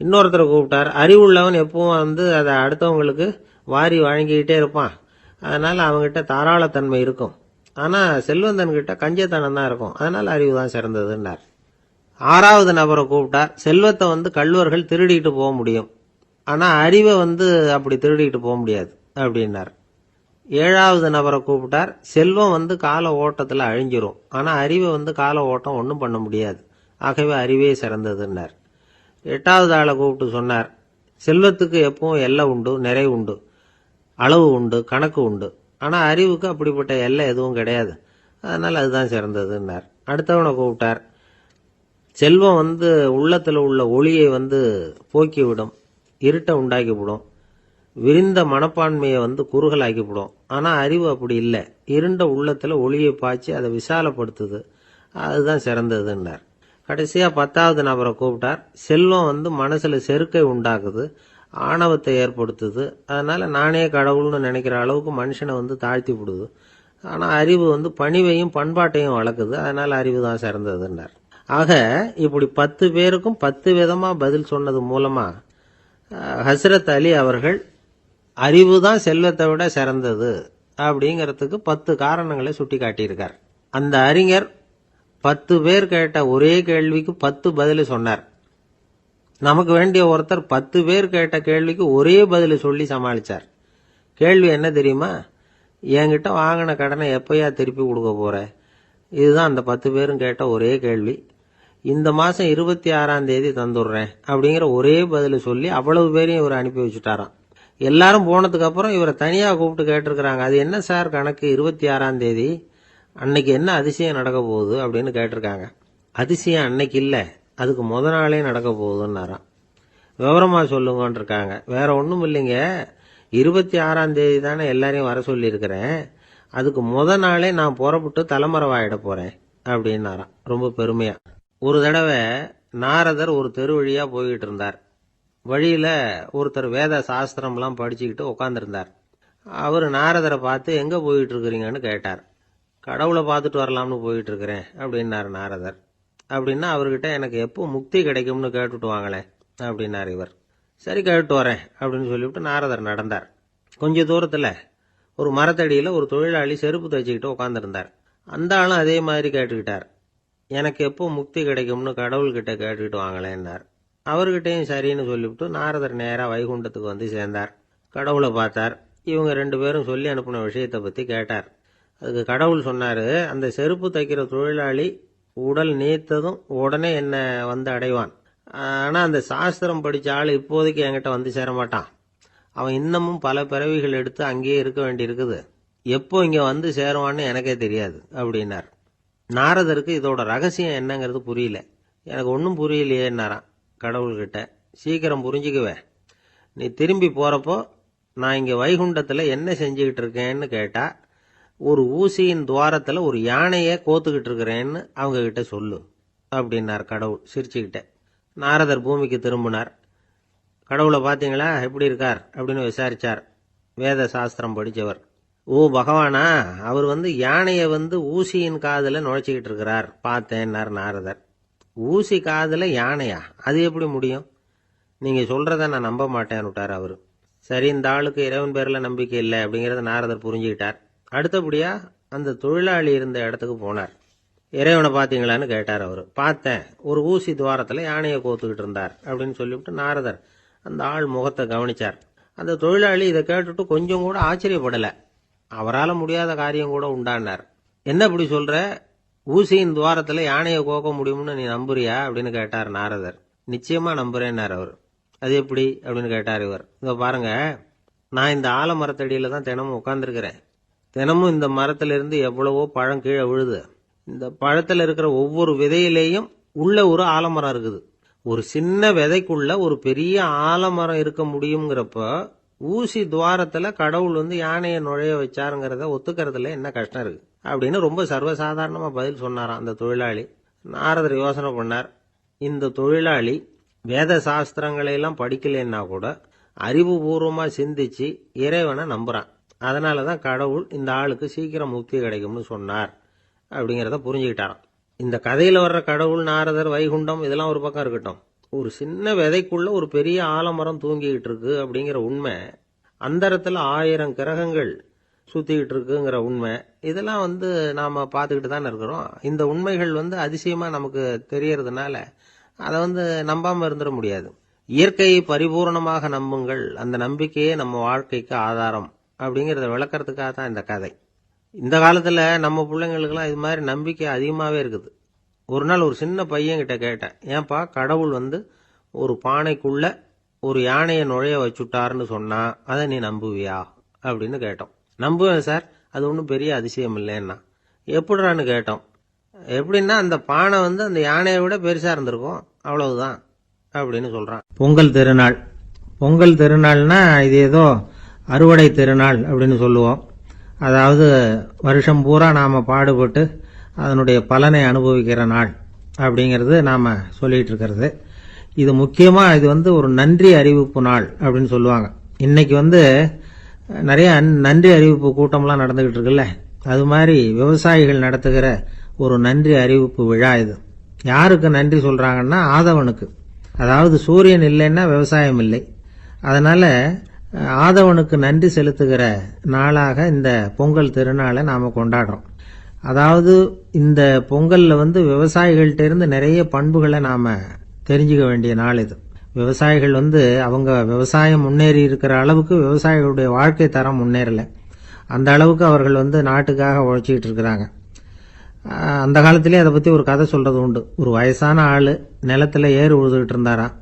இன்னொருத்தரை கூப்பிட்டார். அறிவுள்ளவன் எப்பவும் அதை அடுத்தவங்களுக்கு வாரி வழங்கிக்கிட்டே இருப்பான், அதனால அவங்ககிட்ட தாராளத்தன்மை இருக்கும். ஆனா செல்வந்தன்கிட்ட கஞ்சத்தனம் தான் இருக்கும், அதனால அறிவு தான் சிறந்ததுன்னார். ஆறாவது நபரை கூப்பிட்டார். செல்வத்தை கள்வர்கள் திருடிட்டு போக முடியும், ஆனா அறிவை அப்படி திருடிட்டு போக முடியாது அப்படின்னார். ஏழாவது நபரை கூப்பிட்டார். செல்வம் கால ஓட்டத்துல அழிஞ்சிரும், ஆனா அறிவை கால ஓட்டம் ஒன்றும் பண்ண முடியாது, ஆகவே அறிவே சிறந்ததுன்னார். எட்டாவது ஆளை கூப்பிட்டு சொன்னார். செல்வத்துக்கு எப்பவும் எல்லை உண்டு, நிறை உண்டு, அளவு உண்டு, கணக்கு உண்டு, ஆனா அறிவுக்கு அப்படிப்பட்ட எல்லை எதுவும் கிடையாது, அதனால அதுதான் சிறந்ததுன்னார். அடுத்தவனை கூப்பிட்டார். செல்வம் உள்ளத்துல உள்ள ஒளியை போக்கிவிடும், இருட்டை உண்டாக்கிவிடும், விரிந்த மனப்பான்மையை குறுகலாக்கிவிடும். ஆனா அறிவு அப்படி இல்லை, இருண்ட உள்ளத்துல ஒளியை பாய்ச்சி அதை விசாலப்படுத்துது, அதுதான் சிறந்ததுன்னார். கடைசியா 10வது நபரை கூப்பிட்டார். செல்வம் மனசுல செருக்கை உண்டாக்குது, ஆணவத்தை ஏற்படுத்துது, அதனால நானே கடவுள்னு நினைக்கிற அளவுக்கு மனுஷனை தாழ்த்தி விடுது, ஆனா அறிவு பணிவையும் பண்பாட்டையும் வளர்க்குது, அதனால அறிவு தான் சிறந்ததுன்னார். ஆக இப்படி 10 பேருக்கும் 10 விதமா பதில் சொன்னது மூலமா ஹஸ்ரத் அலி அவர்கள் அறிவு தான் செல்வத்தை விட சிறந்தது அப்படிங்கறதுக்கு 10 காரணங்களை சுட்டி காட்டியிருக்கார். அந்த அறிஞர் 10 பேர் கேட்ட ஒரே கேள்விக்கு 10 பதில் சொன்னார். நமக்கு வேண்டிய ஒருத்தர் 10 பேர் கேட்ட கேள்விக்கு ஒரே பதில் சொல்லி சமாளிச்சார். கேள்வி என்ன தெரியுமா? என்கிட்ட வாங்கின கடனை எப்பயா திருப்பி கொடுக்க போற? இதுதான் அந்த 10 பேரும் கேட்ட ஒரே கேள்வி. இந்த மாசம் 26ஆம் தேதி தந்துடுறேன் அப்படிங்கிற ஒரே பதில் சொல்லி அவ்வளவு பேரையும் இவர் அனுப்பி வச்சுட்டாராம். எல்லாரும் போனதுக்கு அப்புறம் இவரை தனியா கூப்பிட்டு கேட்டிருக்கிறாங்க. அது என்ன சார் கணக்கு, 26ஆம் தேதி அன்னைக்கு என்ன அதிசயம் நடக்க போகுது அப்படின்னு கேட்டிருக்காங்க. அதிசயம் அன்னைக்கு இல்ல, அதுக்கு முத நாளே நடக்க போகுதுன்னாராம். விவரமா சொல்லுங்கன்னு இருக்காங்க. வேற ஒண்ணும் இல்லைங்க, 26ஆம் தேதி தானே எல்லாரையும் வர சொல்லி இருக்கிறேன், அதுக்கு முத நாளே நான் புறப்பட்டு தலைமறைவாயிட போறேன் அப்படின்னாராம் ரொம்ப பெருமையா. ஒரு தடவை நாரதர் ஒரு தெரு வழியா போய்கிட்டு இருந்தார். வழியில ஒருத்தர் வேத சாஸ்திரம்லாம் படிச்சுக்கிட்டு உட்காந்துருந்தார். அவர் நாரதரை பார்த்து எங்க போயிட்டு இருக்கிறீங்கன்னு கேட்டார். கடவுளை பார்த்துட்டு வரலாம்னு போயிட்டு இருக்கிறேன் அப்படின்னாரு நாரதர். அப்படின்னா அவர்கிட்ட எனக்கு எப்போ முக்தி கிடைக்கும்னு கேட்டுட்டு வாங்களேன் அப்படின்னார் இவர். சரி கேட்டு வரேன் அப்படின்னு சொல்லிவிட்டு நாரதர் நடந்தார். கொஞ்ச தூரத்துல ஒரு மரத்தடியில ஒரு தொழிலாளி செருப்பு தைச்சுக்கிட்டு உட்காந்துருந்தார். அந்த ஆளும் அதே மாதிரி கேட்டுக்கிட்டார். எனக்கு எப்போ முக்தி கிடைக்கும்னு கடவுள்கிட்ட கேட்டுக்கிட்டு வாங்களேன்னார். அவர்கிட்டையும் சரின்னு சொல்லிவிட்டு நாரதர் நேரா வைகுண்டத்துக்கு சேர்ந்தார். கடவுளை பார்த்தார். இவங்க 2 பேரும் சொல்லி அனுப்பின விஷயத்தை பத்தி கேட்டார். அதுக்கு கடவுள் சொன்னாரு, அந்த செருப்பு தைக்கிற தொழிலாளி உடல் நீத்ததும் உடனே என்ன அடைவான். ஆனா அந்த சாஸ்திரம் படிச்ச ஆள் இப்போதைக்கு என்கிட்ட சேர மாட்டான். அவன் இன்னமும் பல பிறவிகள் எடுத்து அங்கேயே இருக்க வேண்டி இருக்குது. எப்போ இங்க சேருவான்னு எனக்கே தெரியாது அப்படின்னார். நாரதருக்கு இதோட ரகசியம் என்னங்கிறது புரியல. எனக்கு ஒன்றும் புரியலையேன்னாராம் கடவுள்கிட்ட. சீக்கிரம் புரிஞ்சுக்குவேன், நீ திரும்பி போறப்போ நான் இங்க வைகுண்டத்துல என்ன செஞ்சுக்கிட்டு இருக்கேன்னு கேட்டா, ஒரு ஊசியின் துவாரத்துல ஒரு யானைய கோத்துக்கிட்டு இருக்கிறேன்னு அவங்க கிட்ட சொல்லு அப்படின்னார் கடவுள் சிரிச்சுக்கிட்ட. நாரதர் பூமிக்கு திரும்பினார். கடவுளை பாத்தீங்களா எப்படி இருக்கார் அப்படின்னு விசாரிச்சார். வேத சாஸ்திரம் படிச்சவர். ஓ பகவானா, அவர் யானைய ஊசியின் காதுல நுழைச்சிக்கிட்டு இருக்கிறார் பார்த்தேன்னார் நாரதர். ஊசி காதுல யானையா? அது எப்படி முடியும்? நீங்க சொல்றத நான் நம்ப மாட்டேன்னு விட்டார் அவரு. சரி, இந்த ஆளுக்கு இறைவன் பேர்ல நம்பிக்கை இல்லை அப்படிங்கறத நாரதர் புரிஞ்சுக்கிட்டார். அடுத்தபடியா அந்த தொழிலாளி இருந்த இடத்துக்கு போனார். இறைவனை பாத்தீங்களான்னு கேட்டார் அவரு. பார்த்தேன், ஒரு ஊசி துவாரத்துல யானையை கோத்துக்கிட்டு இருந்தார் அப்படின்னு சொல்லிவிட்டு நாரதர் அந்த ஆள் முகத்தை கவனிச்சார். அந்த தொழிலாளி இதை கேட்டுட்டு கொஞ்சம் கூட ஆச்சரியப்படல. அவரால் முடியாத காரியம் கூட உண்டானார். என்ன இப்படி சொல்ற, ஊசியின் துவாரத்துல யானையை கோக்க முடியும்னு நீ நம்புறியா அப்படின்னு கேட்டார் நாரதர். நிச்சயமா நம்புறேன்னார் அவர். அது எப்படி அப்படின்னு கேட்டார் இவர். இதோ பாருங்க, நான் இந்த ஆலமரத்தடியில தான் தினமும் உட்கார்ந்துருக்கிறேன். தினமும் இந்த மரத்துல இருந்து எவ்வளவோ பழம் கீழே விழுது. இந்த பழத்துல இருக்கிற ஒவ்வொரு விதையிலேயும் உள்ள ஒரு ஆலமரம் இருக்குது. ஒரு சின்ன விதைக்குள்ள ஒரு பெரிய ஆலமரம் இருக்க முடியுங்கிறப்ப ஊசி துவாரத்துல கடவுள் யானையை நுழைய வச்சாருங்கிறத ஒத்துக்கிறதுல என்ன கஷ்டம் இருக்கு அப்படின்னு ரொம்ப சர்வசாதாரணமா பதில் சொன்னாராம் அந்த தொழிலாளி. நாரதர் யோசனை பண்ணார். இந்த தொழிலாளி வேத சாஸ்திரங்களை எல்லாம் படிக்கலைன்னா கூட அறிவுபூர்வமா சிந்திச்சு இறைவனை நம்புறான். அதனாலதான் கடவுள் இந்த ஆளுக்கு சீக்கிரம் முக்தி கிடைக்கும்னு சொன்னார் அப்படிங்கிறத புரிஞ்சுக்கிட்டாராம். இந்த கதையில வர்ற கடவுள், நாரதர், வைகுண்டம் இதெல்லாம் ஒரு பக்கம் இருக்கட்டும், ஒரு சின்ன விதைக்குள்ள ஒரு பெரிய ஆலமரம் தூங்கிக்கிட்டு இருக்கு அப்படிங்கிற உண்மை, அந்தரத்துல 1000 கிரகங்கள் சுத்திக்கிட்டு இருக்குங்கிற உண்மை, இதெல்லாம் நாம பார்த்துக்கிட்டு தானே இருக்கிறோம். இந்த உண்மைகள் அதிசயமா நமக்கு தெரியறதுனால அதை நம்பாம இருந்துட முடியாது. இயற்கையை பரிபூர்ணமாக நம்புங்கள், அந்த நம்பிக்கையே நம்ம வாழ்க்கைக்கு ஆதாரம் அப்படிங்கிறத விளக்கறதுக்காக தான் இந்த கதை. இந்த காலத்துல நம்ம பிள்ளைங்களுக்கெல்லாம் இது மாதிரி நம்பிக்கை அதிகமாவே இருக்குது. ஒரு நாள் ஒரு சின்ன பையன் கிட்ட கேட்டேன், ஏன்பா கடவுள் ஒரு பானைக்குள்ள ஒரு யானையை நுழைய வச்சுட்டாருன்னு சொன்னா அதை நீ நம்புவியா அப்படின்னு கேட்டோம். நம்புவேன் சார், அது ஒன்றும் பெரிய அதிசயம் இல்லைன்னா. எப்படிறான்னு கேட்டோம். எப்படின்னா அந்த பானை அந்த யானையை விட பெருசா இருந்திருக்கும், அவ்வளவுதான் அப்படின்னு சொல்றான். பொங்கல் திருநாள். பொங்கல் திருநாள்னா இது ஏதோ அறுவடை திருநாள் அப்படின்னு சொல்லுவோம். அதாவது வருஷம் பூரா நாம பாடுபட்டு அதனுடைய பலனை அனுபவிக்கிற நாள் அப்படிங்கிறது நாம சொல்லிட்டு இருக்கிறது. இது முக்கியமா இது ஒரு நன்றி அறிவிப்பு நாள் அப்படின்னு சொல்லுவாங்க. இன்னைக்கு நிறைய நன்றி அறிவிப்பு கூட்டம்லாம் நடந்துகிட்டு இருக்குல்ல, அது மாதிரி விவசாயிகள் நடத்துகிற ஒரு நன்றி அறிவிப்பு விழா இது. யாருக்கு நன்றி சொல்றாங்கன்னா ஆதவனுக்கு. அதாவது சூரியன் இல்லைன்னா விவசாயம் இல்லை. அதனால ஆதவனுக்கு நன்றி செலுத்துகிற நாளாக இந்த பொங்கல் திருநாளை நாம கொண்டாடுறோம். அதாவது இந்த பொங்கல்ல விவசாயிகள்ட்ட இருந்து நிறைய பண்புகளை நாம தெரிஞ்சுக்க வேண்டிய நாள் இது. விவசாயிகள் அவங்க விவசாயம் முன்னேறி இருக்கிற அளவுக்கு விவசாயிகளுடைய வாழ்க்கை தரம் முன்னேறல. அந்த அளவுக்கு அவர்கள் நாட்டுக்காக உழைச்சிக்கிட்டு இருக்கிறாங்க. அந்த காலத்திலே அதை பத்தி ஒரு கதை சொல்றது உண்டு. ஒரு வயசான ஆளு நிலத்துல ஏறு உழுதுகிட்டு இருந்தாராம்.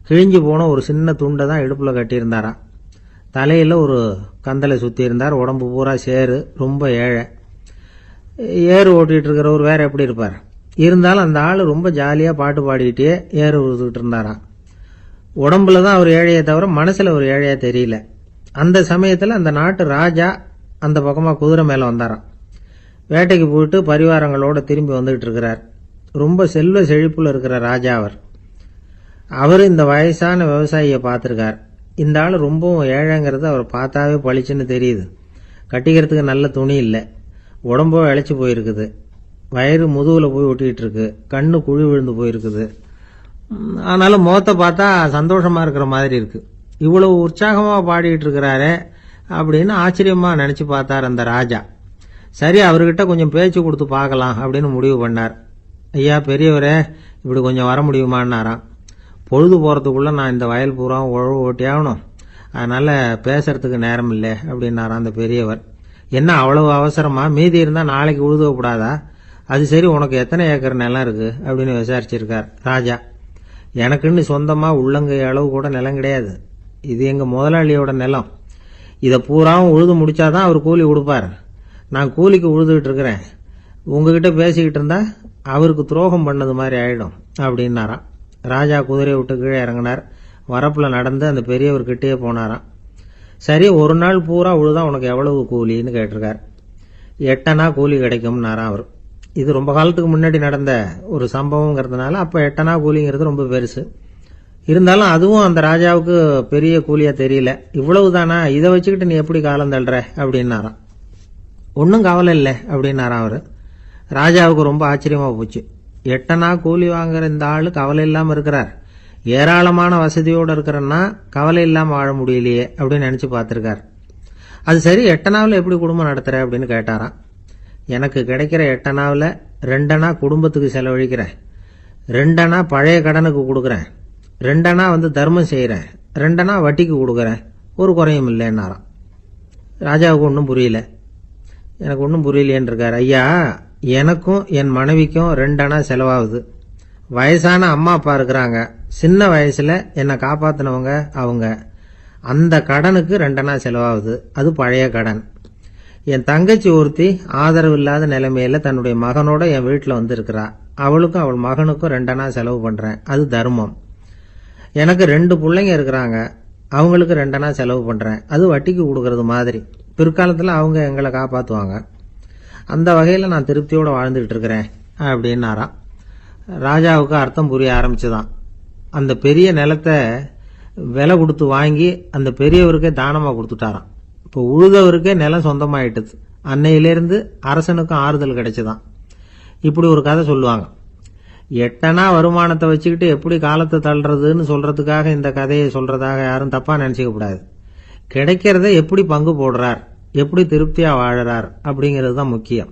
கிழிஞ்சு போன ஒரு சின்ன துண்டை தான் இடுப்புல கட்டியிருந்தாராம். தலையில ஒரு கந்தலை சுத்தி இருந்தார். உடம்பு பூரா சேரு, ரொம்ப ஏழை. ஏறு ஓட்டிட்டு இருக்கிறவர் வேற எப்படி இருப்பார்? இருந்தாலும் அந்த ஆளு ரொம்ப ஜாலியா பாட்டு பாடிக்கிட்டே ஏறு உழுதுகிட்டு இருந்தாராம். உடம்புலதான் அவர் ஏழையை தவிர மனசுல ஒரு ஏழையா தெரியல. அந்த சமயத்துல அந்த நாட்டு ராஜா அந்த பக்கமா குதிரை மேல வந்தாராம். வேட்டைக்கு போயிட்டு பரிவாரங்களோட திரும்பி வந்துகிட்டு இருக்கிறார். ரொம்ப செல்வ செழிப்புல இருக்கிற ராஜா அவர். அவரு இந்த வயசான விவசாயியை பார்த்திருக்கார். இந்த ஆளு ரொம்பவும் ஏழைங்கிறது அவர் பார்த்தாவே பளிச்சுன்னு தெரியுது. கட்டிக்கிறதுக்கு நல்ல துணி இல்லை, உடம்போ இழைச்சி போயிருக்குது, வயிறு முதுகுல போய் ஒட்டிக்கிட்டு இருக்கு, கண்ணு குழி விழுந்து போயிருக்குது. ஆனாலும் முகத்தை பார்த்தா சந்தோஷமா இருக்கிற மாதிரி இருக்கு. இவ்வளவு உற்சாகமா பாடிட்டு இருக்கிறாரே அப்படின்னு ஆச்சரியமா நினைச்சு பார்த்தார் அந்த ராஜா. சரி, அவர்கிட்ட கொஞ்சம் பேச்சு கொடுத்து பார்க்கலாம் அப்படின்னு முடிவு பண்ணார். ஐயா பெரியவரே, இப்படி கொஞ்சம் வர முடியுமான்னாராம். பொழுது போறதுக்குள்ள நான் இந்த வயல் பூரா உழவு ஓட்டி ஆகணும், அதனால பேசுறதுக்கு நேரம் இல்லை அப்படின்னாராம் அந்த பெரியவர். என்ன அவ்வளவு அவசரமா? மீதி இருந்தா நாளைக்கு உழுதக்கூடாதா? அது சரி, உனக்கு எத்தனை ஏக்கர் நிலம் இருக்கு அப்படின்னு விசாரிச்சிருக்கார் ராஜா. எனக்குன்னு சொந்தமா உள்ளங்கை அளவு கூட நிலம் கிடையாது. இது எங்க முதலாளியோட நிலம். இதை பூராவும் உழுது முடிச்சாதான் அவர் கூலி கொடுப்பார். நான் கூலிக்கு உழுதுகிட்டு இருக்கிறேன். உங்ககிட்ட பேசிக்கிட்டு இருந்தா அவருக்கு துரோகம் பண்ணது மாதிரி ஆயிடும் அப்படின்னாராம். ராஜா குதிரையை விட்டு கீழே இறங்கினார். வரப்புல நடந்து அந்த பெரியவர்கிட்டயே போனாராம். சரி, ஒரு நாள் பூரா உழுதா உனக்கு எவ்வளவு கூலின்னு கேட்டிருக்கார். 8 அணா கூலி கிடைக்கும்னாராம் அவர். இது ரொம்ப காலத்துக்கு முன்னாடி நடந்த ஒரு சம்பவங்கிறதுனால அப்ப 8 அணா கூலிங்கிறது ரொம்ப பெருசு. இருந்தாலும் அதுவும் அந்த ராஜாவுக்கு பெரிய கூலியா தெரியல. இவ்வளவுதானா, இதை வச்சுக்கிட்டு நீ எப்படி காலம் தள்ளுற அப்படின்னாராம். ஒன்னும் கவலை இல்லை அப்படின்னாராம் அவரு. ராஜாவுக்கு ரொம்ப ஆச்சரியமா போச்சு. 8 அணா கூலி வாங்குற இந்த ஆளு கவலை இல்லாம இருக்கிறார், ஏராளமான வசதியோட இருக்கிறன்னா கவலை இல்லாம வாழ முடியலையே அப்படின்னு நினைச்சு பார்த்திருக்கார். அது சரி, 8 அணாவில் எப்படி குடும்பம் நடத்துற அப்படின்னு கேட்டாராம். எனக்கு கிடைக்கிற 8 அணாவில் 2 அணா குடும்பத்துக்கு செலவழிக்கிறேன், 2 அணா பழைய கடனுக்கு கொடுக்கறேன், 2 அணா தர்மம் செய்யறேன், 2 அணா வட்டிக்கு கொடுக்கறேன், ஒரு குறையும் இல்லைன்னாராம். ராஜாவுக்கு ஒன்றும் புரியல. எனக்கு ஒன்றும் புரியலையேன்னு இருக்காரு. ஐயா, எனக்கும் என் மனைவிக்கும் 2 அணா செலவாகுது. வயசான அம்மா அப்பா இருக்கிறாங்க, சின்ன வயசுல என்னை காப்பாத்தினவங்க அவங்க. அந்த கடனுக்கு 2 அணா செலவாகுது, அது பழைய கடன். என் தங்கச்சி ஒருத்தி ஆதரவு இல்லாத நிலைமையில தன்னுடைய மகனோட என் வீட்டுல இருக்கிறா, அவளுக்கும் அவள் மகனுக்கும் 2 அணா செலவு பண்றேன், அது தர்மம். எனக்கு 2 பிள்ளைங்க இருக்கிறாங்க, அவங்களுக்கு 2 அணா செலவு பண்றேன், அது வட்டிக்கு கொடுக்கறது மாதிரி. பிற்காலத்துல அவங்க எங்களை காப்பாத்துவாங்க. அந்த வகையில நான் திருப்தியோட வாழ்ந்துகிட்டு இருக்கிறேன் அப்படின்னாராம். ராஜாவுக்கு அர்த்தம் புரிய ஆரம்பிச்சுதான். அந்த பெரிய நிலத்தை விலை கொடுத்து வாங்கி அந்த பெரியவருக்கே தானமா கொடுத்துட்டாராம். இப்போ உழுதவருக்கே நிலம் சொந்தமாயிட்டுது. அன்னையிலிருந்து அரசனுக்கும் ஆறுதல் கிடைச்சுதான். இப்படி ஒரு கதை சொல்லுவாங்க. 8 அணா வருமானத்தை வச்சுக்கிட்டு எப்படி காலத்தை தள்ளுறதுன்னு சொல்றதுக்காக இந்த கதையை சொல்றதாக யாரும் தப்பா நினைச்சுக்க கூடாது. கிடைக்கிறத எப்படி பங்கு போடுறார், எப்படி திருப்தியா வாழறார் அப்படிங்கிறது தான் முக்கியம்.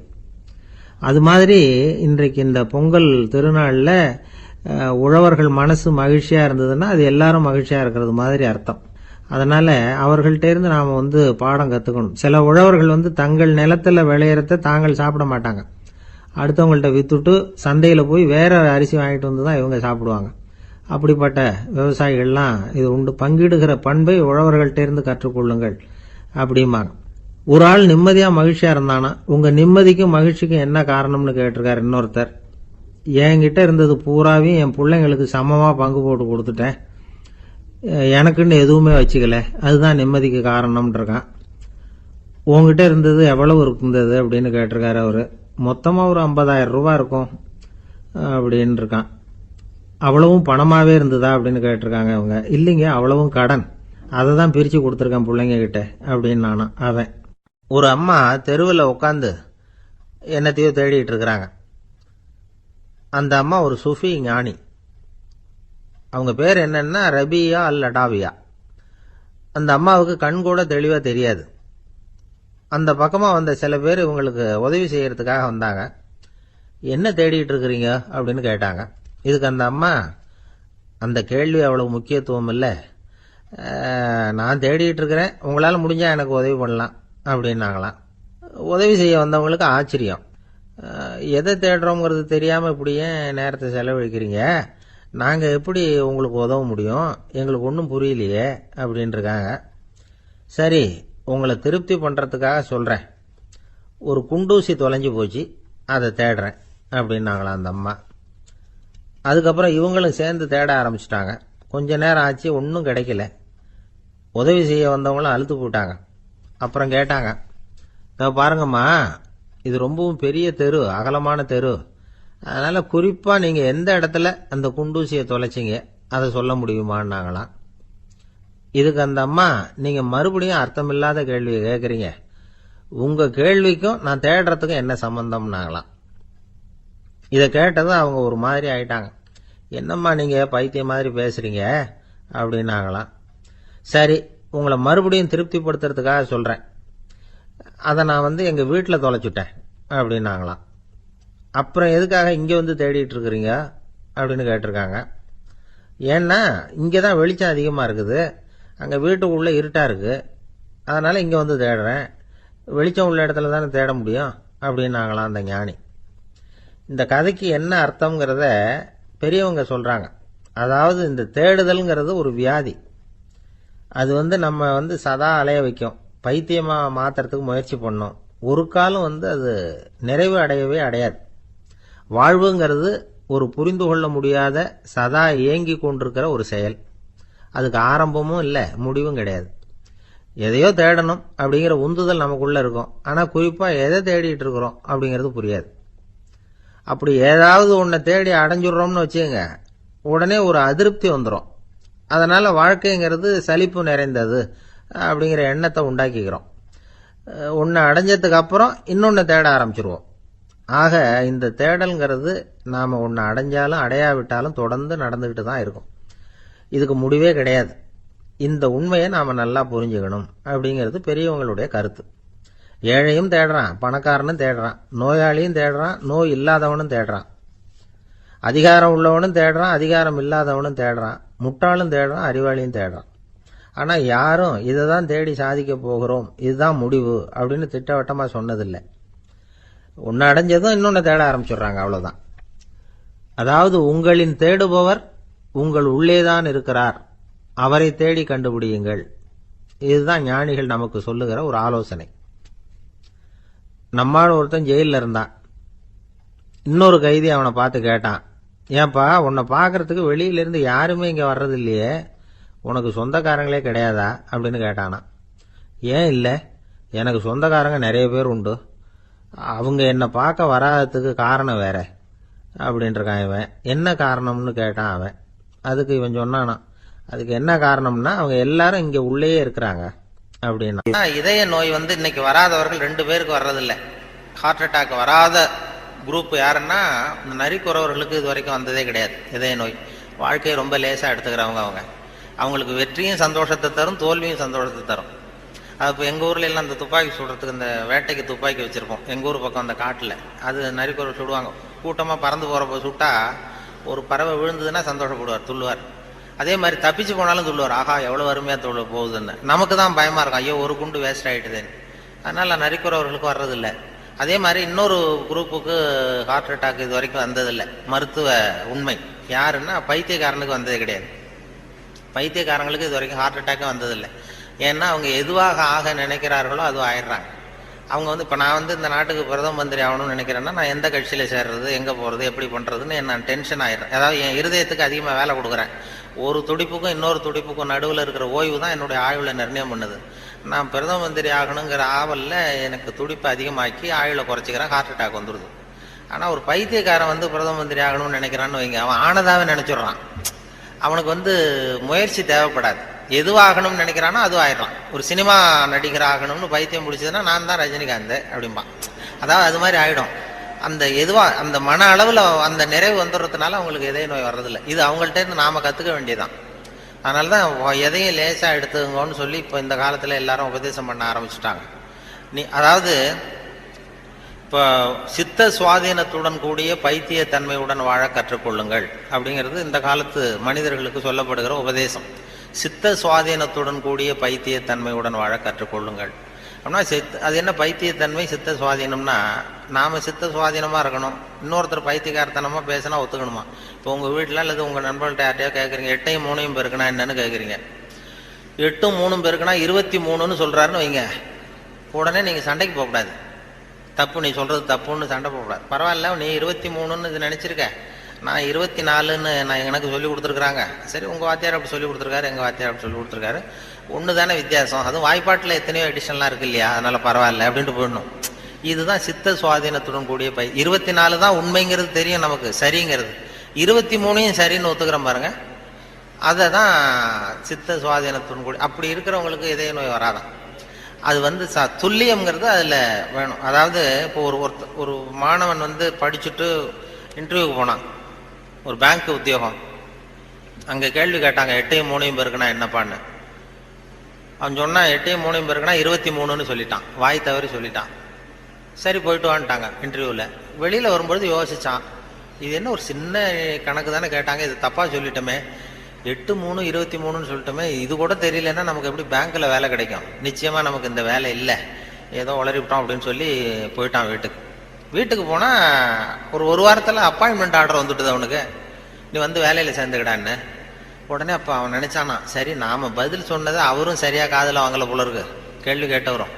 அது மாதிரி இன்றைக்கு இந்த பொங்கல் திருநாள்ல உழவர்கள் மனசு மகிழ்ச்சியா இருந்ததுன்னா அது எல்லாரும் மகிழ்ச்சியா இருக்கிறது மாதிரி அர்த்தம். அதனால அவர்கள்ட்ட இருந்து நாம பாடம் கத்துக்கணும். சில உழவர்கள் தங்கள் நிலத்துல விளையறத தாங்கள் சாப்பிட மாட்டாங்க. அடுத்தவங்கள்ட்ட வித்துட்டு சந்தையில போய் வேற அரிசி வாங்கிட்டு வந்து தான் இவங்க சாப்பிடுவாங்க. அப்படிப்பட்ட விவசாயிகள்லாம் இது உண்டு. பங்கிடுகிற பண்பை உழவர்கள்ட்ட இருந்து கற்றுக்கொள்ளுங்கள் அப்படிம்பாங்க. ஒரு ஆள் நிம்மதியா மகிழ்ச்சியா இருந்தானா, உங்க நிம்மதிக்கும் மகிழ்ச்சிக்கும் என்ன காரணம்னு கேட்டிருக்காரு இன்னொருத்தர். என்கிட்ட இருந்தது பூராவையும் என் பிள்ளைங்களுக்கு சமமா பங்கு போட்டு கொடுத்துட்டேன், எனக்குன்னு எதுவுமே வச்சுக்கல, அதுதான் நிம்மதிக்கு காரணம்னு இருக்கான். உங்ககிட்ட இருந்தது எவ்வளவு இருந்தது அப்படின்னு கேட்டிருக்காரு அவரு. மொத்தமா ஒரு 50,000 ரூபாய் இருக்கும் அப்படின்னு இருக்கான். அவ்வளவும் பணமாவே இருந்ததா அப்படின்னு கேட்டிருக்காங்க அவங்க. இல்லைங்க, அவ்வளவும் கடன், அதை தான் பிரிச்சு கொடுத்துருக்கேன் பிள்ளைங்க கிட்ட அப்படின்னு நானும். அவன் ஒரு அம்மா தெருவில் உட்காந்து என்னத்தையோ தேடிட்டு இருக்கிறாங்க. அந்த அம்மா ஒரு சுஃபி ஞானி. அவங்க பேர் என்னன்னா ரபியா அல் அடாவியா. அந்த அம்மாவுக்கு கண் கூட தெளிவா தெரியாது. அந்த பக்கமா வந்த சில பேர் இவங்களுக்கு உதவி செய்யறதுக்காக வந்தாங்க. என்ன தேடிட்டு இருக்கிறீங்க அப்படின்னு கேட்டாங்க. இதுக்கு அந்த அம்மா, அந்த கேள்வி அவ்வளவு முக்கியத்துவம் இல்லை, நான் தேடிட்டு இருக்கிறேன், உங்களால முடிஞ்சா எனக்கு உதவி பண்ணலாம் அப்படின்னாங்களாம். உதவி செய்ய வந்தவங்களுக்கு ஆச்சரியம். எதை தேடுறோங்கிறது தெரியாம இப்படி ஏன் நேரத்தை செலவழிக்கிறீங்க, நாங்க எப்படி உங்களுக்கு உதவ முடியும், எங்களுக்கு ஒன்றும் புரியலையே அப்படின்னு இருக்காங்க. சரி, உங்களை திருப்தி பண்றதுக்காக சொல்றேன், ஒரு குண்டூசி தொலைஞ்சு போச்சு, அதை தேடுறேன் அப்படின்னாங்களாம் அந்த அம்மா. அதுக்கப்புறம் இவங்களும் சேர்ந்து தேட ஆரம்பிச்சிட்டாங்க. கொஞ்ச நேரம் ஆச்சு, ஒன்றும் கிடைக்கல. உதவி செய்ய வந்தவங்களும் அழுத்து போட்டாங்க. அப்புறம் கேட்டாங்க, பாருங்கம்மா, இது ரொம்பவும் பெரிய தெரு, அகலமான தெரு, அதனால குறிப்பா நீங்க எந்த இடத்துல அந்த குண்டூசியை தொலைச்சிங்க அதை சொல்ல முடியுமான்னாங்களாம். இதுக்கு அந்த அம்மா, நீங்க மறுபடியும் அர்த்தமில்லாத கேள்வியை கேட்கறீங்க, உங்க கேள்விக்கும் நான் தேடுறதுக்கும் என்ன சம்பந்தம்னாங்களாம். இதை கேட்டதும் அவங்க ஒரு மாதிரி ஆயிட்டாங்க. என்னம்மா நீங்க பைத்தியம் மாதிரி பேசுறீங்க அப்படின்னாங்களாம். சரி, உங்களை மறுபடியும் திருப்திப்படுத்துறதுக்காக சொல்றேன், அதை நான் எங்க வீட்டில் தொலைச்சுட்டேன் அப்படின்னாங்களாம். அப்புறம் எதுக்காக இங்க தேடிட்டு இருக்கிறீங்க அப்படின்னு கேட்டிருக்காங்க. ஏன்னா இங்கதான் வெளிச்சம் அதிகமா இருக்குது, அங்க வீட்டுக்குள்ள இருட்டா இருக்கு, அதனால இங்க தேடுறேன், வெளிச்சம் உள்ள இடத்துல தானே தேட முடியும் அப்படின்னாங்களாம் அந்த ஞானி. இந்த கதைக்கு என்ன அர்த்தம்ங்கிறத பெரியவங்க சொல்றாங்க. அதாவது இந்த தேடுதல்ங்கிறது ஒரு வியாதி. அது நம்ம சதா அலைய வைக்கும், பைத்தியமா மாத்துறதுக்கு முயற்சி பண்ணும். ஒரு காலம் அது நிறைவு அடையவே அடையாது. வாழ்வுங்கிறது ஒரு புரிந்து கொள்ள முடியாத சதா ஏங்கி கொண்டிருக்கிற ஒரு செயல். அதுக்கு ஆரம்பமும் இல்லை, முடிவும் கிடையாது. எதையோ தேடணும் அப்படிங்கிற உந்துதல் நமக்குள்ள இருக்கும், ஆனா குறிப்பா எதை தேடிட்டு இருக்கிறோம் அப்படிங்கிறது புரியாது. அப்படி ஏதாவது ஒன்றை தேடி அடைஞ்சிடுறோம்னு வச்சுங்க, உடனே ஒரு அதிருப்தி வந்துடும். அதனால வாழ்க்கைங்கிறது சலிப்பு நிறைந்தது அப்படிங்கிற எண்ணத்தை உண்டாக்கிக்கிறோம். ஒன்று அடைஞ்சதுக்கு அப்புறம் இன்னொன்று தேட ஆரம்பிச்சிருவோம். ஆக இந்த தேடல்ங்கிறது நாம ஒன்று அடைஞ்சாலும் அடையாவிட்டாலும் தொடர்ந்து நடந்துகிட்டு தான் இருக்கும். இதுக்கு முடிவே கிடையாது. இந்த உண்மையை நாம நல்லா புரிஞ்சுக்கணும் அப்படிங்கிறது பெரியவங்களுடைய கருத்து. ஏழையும் தேடுறான், பணக்காரனும் தேடுறான், நோயாளியும் தேடுறான், நோய் இல்லாதவனும் தேடுறான், அதிகாரம் உள்ளவனும் தேடுறான், அதிகாரம் இல்லாதவனும் தேடுறான், முட்டாளும் தேடுறான், அறிவாளியும் தேடுறான். ஆனா யாரும் இதை தான் தேடி சாதிக்க போகிறோம், இதுதான் முடிவு அப்படின்னு திட்டவட்டமா சொன்னதில்லை. ஒன்னு அடைஞ்சதும் இன்னொன்னு தேட ஆரம்பிச்சிடுறாங்க, அவ்வளவுதான். அதாவது உங்களின் தேடுபவர் உங்கள் உள்ளேதான் இருக்கிறார், அவரை தேடி கண்டுபிடியுங்கள். இதுதான் ஞானிகள் நமக்கு சொல்லுகிற ஒரு ஆலோசனை. நம்மால் ஒருத்தன் ஜெயிலில் இருந்தான். இன்னொரு கைதி அவனை பார்த்து கேட்டான், ஏன்பா உன்னை பார்க்கறதுக்கு வெளியிலேருந்து யாருமே இங்கே வர்றது இல்லையே, உனக்கு சொந்தக்காரங்களே கிடையாதா அப்படின்னு கேட்டானா. ஏன் இல்லை, எனக்கு சொந்தக்காரங்க நிறைய பேர் உண்டு, அவங்க என்னை பார்க்க வராததுக்கு காரணம் வேற அப்படின்றான் இவன். என்ன காரணம்னு கேட்டான் அவன். அதுக்கு இவன் சொன்னானா, அதுக்கு என்ன காரணம்னா அவங்க எல்லாரும் இங்கே உள்ளேயே இருக்கிறாங்க அப்படின்னா. இதய நோய் இன்னைக்கு வராதவர்கள் 2 பேருக்கு வர்றதில்லை. ஹார்ட் அட்டாக் வராத குரூப் யாருன்னா இந்த நரிக்குறவர்களுக்கு இது வரைக்கும் வந்ததே கிடையாது இதய நோய். வாழ்க்கையை ரொம்ப லேசாக எடுத்துக்கிறவங்க. அவங்களுக்கு வெற்றியும் சந்தோஷத்தை தரும், தோல்வியும் சந்தோஷத்தை தரும். அது இப்போ எங்கள் ஊரில் எல்லாம் இந்த துப்பாக்கி சுடுறதுக்கு இந்த வேட்டைக்கு துப்பாக்கி வச்சுருப்போம். எங்கள் ஊர் பக்கம் அந்த காட்டில் அது நரிக்குறவை சுடுவாங்க. கூட்டமாக பறந்து போகிறப்ப சுட்டா ஒரு பறவை விழுந்ததுன்னா சந்தோஷப்படுவார், துள்ளுவார். அதே மாதிரி தப்பிச்சு போனாலும் துள்ளுவார், ஆகா எவ்வளோ அருமையாக போகுதுன்னு. நமக்கு தான் பயமாக இருக்கும், ஐயோ ஒரு குண்டு வேஸ்ட் ஆகிட்டுதுன்னு. அதனால் நரிக்குறவர்களுக்கு வர்றதில்லை. அதே மாதிரி இன்னொரு குரூப்புக்கு ஹார்ட் அட்டாக் இது வரைக்கும் வந்ததில்லை. மருத்துவ உண்மை யாருன்னா பைத்தியக்காரனுக்கு வந்ததே கிடையாது. பைத்தியக்காரங்களுக்கு இது வரைக்கும் ஹார்ட் அட்டாக்கே வந்ததில்லை. ஏன்னா அவங்க எதுவாக ஆக நினைக்கிறார்களோ அதுவும் ஆயிடுறாங்க. அவங்க இப்போ நான் இந்த நாட்டுக்கு பிரதம மந்திரி ஆகணும்னு நினைக்கிறேன்னா நான் எந்த கட்சியில் சேர்றது, எங்கே போகிறது, எப்படி பண்ணுறதுன்னு நான் டென்ஷன் ஆயிடுறேன். அதாவது என் இருதயத்துக்கு அதிகமாக வேலை கொடுக்குறேன். ஒரு துடிப்புக்கும் இன்னொரு துடிப்புக்கும் நடுவில் இருக்கிற ஓய்வு தான் என்னுடைய ஆயுளை நிர்ணயம் பண்ணுது. நான் பிரதம மந்திரி ஆகணுங்கிற ஆவலில் எனக்கு துடிப்பை அதிகமாக்கி ஆயுளை குறைச்சிக்கிறேன், ஹார்ட் அட்டாக் வந்துடுது. ஆனால் ஒரு பைத்தியக்காரன் பிரதம மந்திரி ஆகணும்னு நினைக்கிறான்னு வைங்க, அவன் ஆனதாவே நினச்சிடுறான். அவனுக்கு முயற்சி தேவைப்படாது. எதுவாகணும்னு நினைக்கிறானோ அது ஆயிடலாம். ஒரு சினிமா நடிகர் ஆகணும்னு பைத்தியம் பிடிச்சதுன்னா நான் தான் ரஜினிகாந்த் அப்படிம்பான். அதாவது அது மாதிரி ஆயிடும். அந்த அந்த மன அளவில் அந்த நிறைவு வந்துடுறதுனால அவங்களுக்கு இதய நோய் வர்றதில்லை. இது அவங்கள்ட்ட இருந்து நாம கற்றுக்க வேண்டியதான். அதனால தான் எதையும் லேசாக எடுத்துங்கன்னு சொல்லி இப்போ இந்த காலத்தில் எல்லாரும் உபதேசம் பண்ண ஆரம்பிச்சுட்டாங்க. அதாவது இப்போ சித்த சுவாதீனத்துடன் கூடிய பைத்திய தன்மையுடன் வாழ கற்றுக்கொள்ளுங்கள் அப்படிங்கிறது இந்த காலத்து மனிதர்களுக்கு சொல்லப்படுகிற உபதேசம். சித்த சுவாதீனத்துடன் கூடிய பைத்திய தன்மையுடன் வாழ கற்றுக்கொள்ளுங்கள் அப்படின்னா அது என்ன பைத்தியத்தன்மை சித்த சுவாதீனம்னா, நாம சித்த சுவாதீனமாக இருக்கணும். இன்னொருத்தர் பைத்தியக்காரத்தனமாக பேசினா ஒத்துக்கணுமா? இப்போ உங்கள் வீட்டில் அல்லது உங்கள் நண்பர்கள்ட்ட யார்ட்டையோ கேட்குறீங்க, 8ஐயும் 3ஐயும் பெருக்குனா என்னன்னு கேட்குறீங்க. 8ம் 3ம் பெருக்குனா 23ன்னு சொல்கிறாருன்னு வைங்க, உடனே நீங்கள் சண்டைக்கு போகக்கூடாது. தப்பு, நீ சொல்கிறது தப்புன்னு சண்டை போகக்கூடாது. பரவாயில்ல, நீ 23ன்னு இது நினச்சிருக்க, நான் 24ன்னு நான் எனக்கு சொல்லி கொடுத்துருக்குறாங்க. சரி, உங்கள் வாத்தியார் அப்படி சொல்லி கொடுத்துருக்காரு, எங்கள் வாத்தியார் அப்படி சொல்லி கொடுத்துருக்காரு, ஒன்று தானே வித்தியாசம். அதுவும் வாய்ப்பாட்டில் எத்தனையோ எடிஷன்லாம் இருக்கு இல்லையா, அதனால் பரவாயில்ல அப்படின்ட்டு போயிடணும். இதுதான் சித்த சுவாதீனத்துடன் கூடிய 24 தான் உண்மைங்கிறது தெரியும் நமக்கு, சரிங்கிறது. 23ஐயும் சரின்னு ஒத்துக்கிறோம் பாருங்க, அதை தான் சித்த சுவாதீனத்துடன் கூடிய. அப்படி இருக்கிறவங்களுக்கு இதய நோய் வராதான். அது துல்லியம்ங்கிறது அதில் வேணும். அதாவது இப்போ ஒரு மாணவன் படிச்சுட்டு இன்டர்வியூக்கு போனான், ஒரு பேங்க் உத்தியோகம். அங்கே கேள்வி கேட்டாங்க, 8ஐயும் 3ஐயும் பெருக்குனா என்னப்பான்னு. அவன் சொன்னான் 8ஐயும் 3ஐயும் பெருக்குனா 23ன்னு சொல்லிட்டான், வாய் தவறி சொல்லிட்டான். சரி, போயிட்டு வான்ட்டாங்க இன்டர்வியூவில். வெளியில் வரும்பொழுது யோசிச்சான், இது என்ன ஒரு சின்ன கணக்கு தானே கேட்டாங்க, இது தப்பாக சொல்லிட்டோமே, 8, 3, 23ன்னு சொல்லிட்டோமே, இது கூட தெரியலன்னா நமக்கு எப்படி பேங்க்கில் வேலை கிடைக்கும்? நிச்சயமாக நமக்கு இந்த வேலை இல்லை, ஏதோ உளறிவிட்டோம் அப்படின்னு சொல்லி போயிட்டான் வீட்டுக்கு. வீட்டுக்கு போனால் ஒரு வாரத்தில் அப்பாயின்மெண்ட் ஆர்டர் வந்துட்டுது அவனுக்கு, நீ வேலையில் சேர்ந்துக்கிடான்னு. உடனே அப்போ அவன் நினச்சானா, சரி நாம் பதில் சொன்னதை அவரும் சரியாக காதில் வாங்கலை போல இருக்கு, கேள்வி கேட்டவரும்,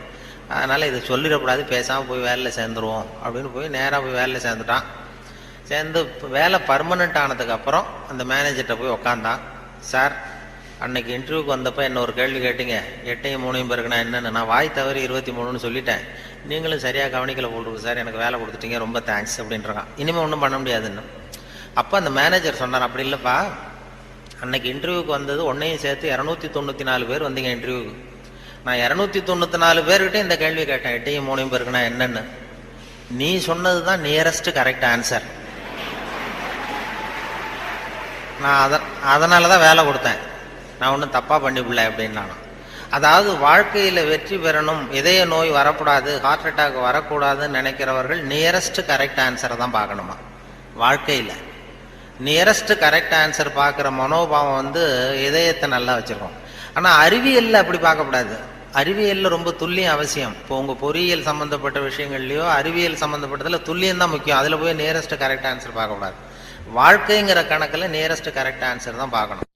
அதனால் இதை சொல்லிடக்கூடாது, பேசாமல் போய் வேலையில் சேர்ந்துருவோம் அப்படின்னு போய் நேராக போய் வேலையில் சேர்ந்துட்டான். சேர்ந்து வேலை பர்மனெண்ட் ஆனதுக்கப்புறம் அந்த மேனேஜர்கிட்ட போய் உக்காந்தான். சார், அன்னைக்கு இன்டர்வியூக்கு வந்தப்போ என்ன ஒரு கேள்வி கேட்டீங்க, 8ஐயும் 3ஐயும் பெருக்குனா என்னன்னு, நான் வாய் தவறி 23ன்னு சொல்லிட்டேன், நீங்களும் சரியாக கவனிக்கலை போட்டுருக்கு சார், எனக்கு வேலை கொடுத்துட்டீங்க, ரொம்ப தேங்க்ஸ் அப்படின்றான். இனிமேல் ஒன்றும் பண்ண முடியாதுன்னு. அப்போ அந்த மேனேஜர் சொன்னார், அப்படி இல்லைப்பா, அன்னைக்கு இன்டர்வியூக்கு வந்தது ஒன்னையும் சேர்த்து 294 பேர் வந்தீங்க இன்டர்வியூக்கு. நான் 294 பேர்கிட்ட இந்த கேள்வி கேட்டேன், 8ஐயும் 3ஐயும் பெருக்குனா என்னன்னு. நீ சொன்னது தான் நியரஸ்ட் கரெக்ட் ஆன்சர். நான் அதனால தான் வேலை கொடுத்தேன், நான் ஒன்றும் தப்பாக பண்ணிவிடல அப்படின்னா. அதாவது வாழ்க்கையில் வெற்றி பெறணும், இதய நோய் வரக்கூடாது, ஹார்ட் அட்டாக் வரக்கூடாதுன்னு நினைக்கிறவர்கள் நியரஸ்ட் கரெக்ட் ஆன்சரை தான் பார்க்கணுமா. வாழ்க்கையில் நியரஸ்ட் கரெக்ட் ஆன்சர் பார்க்குற மனோபாவம் இதயத்தை நல்லா வச்சுருக்கோம். ஆனால் அறிவியலில் அப்படி பார்க்கக்கூடாது. அறிவியலில் ரொம்ப துல்லியம் அவசியம். இப்போ உங்கள் பொறியியல் சம்மந்தப்பட்ட விஷயங்கள்லையோ அறிவியல் சம்மந்தப்பட்டதில் துல்லியம் தான் முக்கியம். அதில் போய் நியரஸ்ட் கரெக்ட் ஆன்சர் பார்க்கக்கூடாது. வாழ்க்கைங்கிற கணக்கில் நியரஸ்ட் கரெக்ட் ஆன்சர் தான் பார்க்கணும்.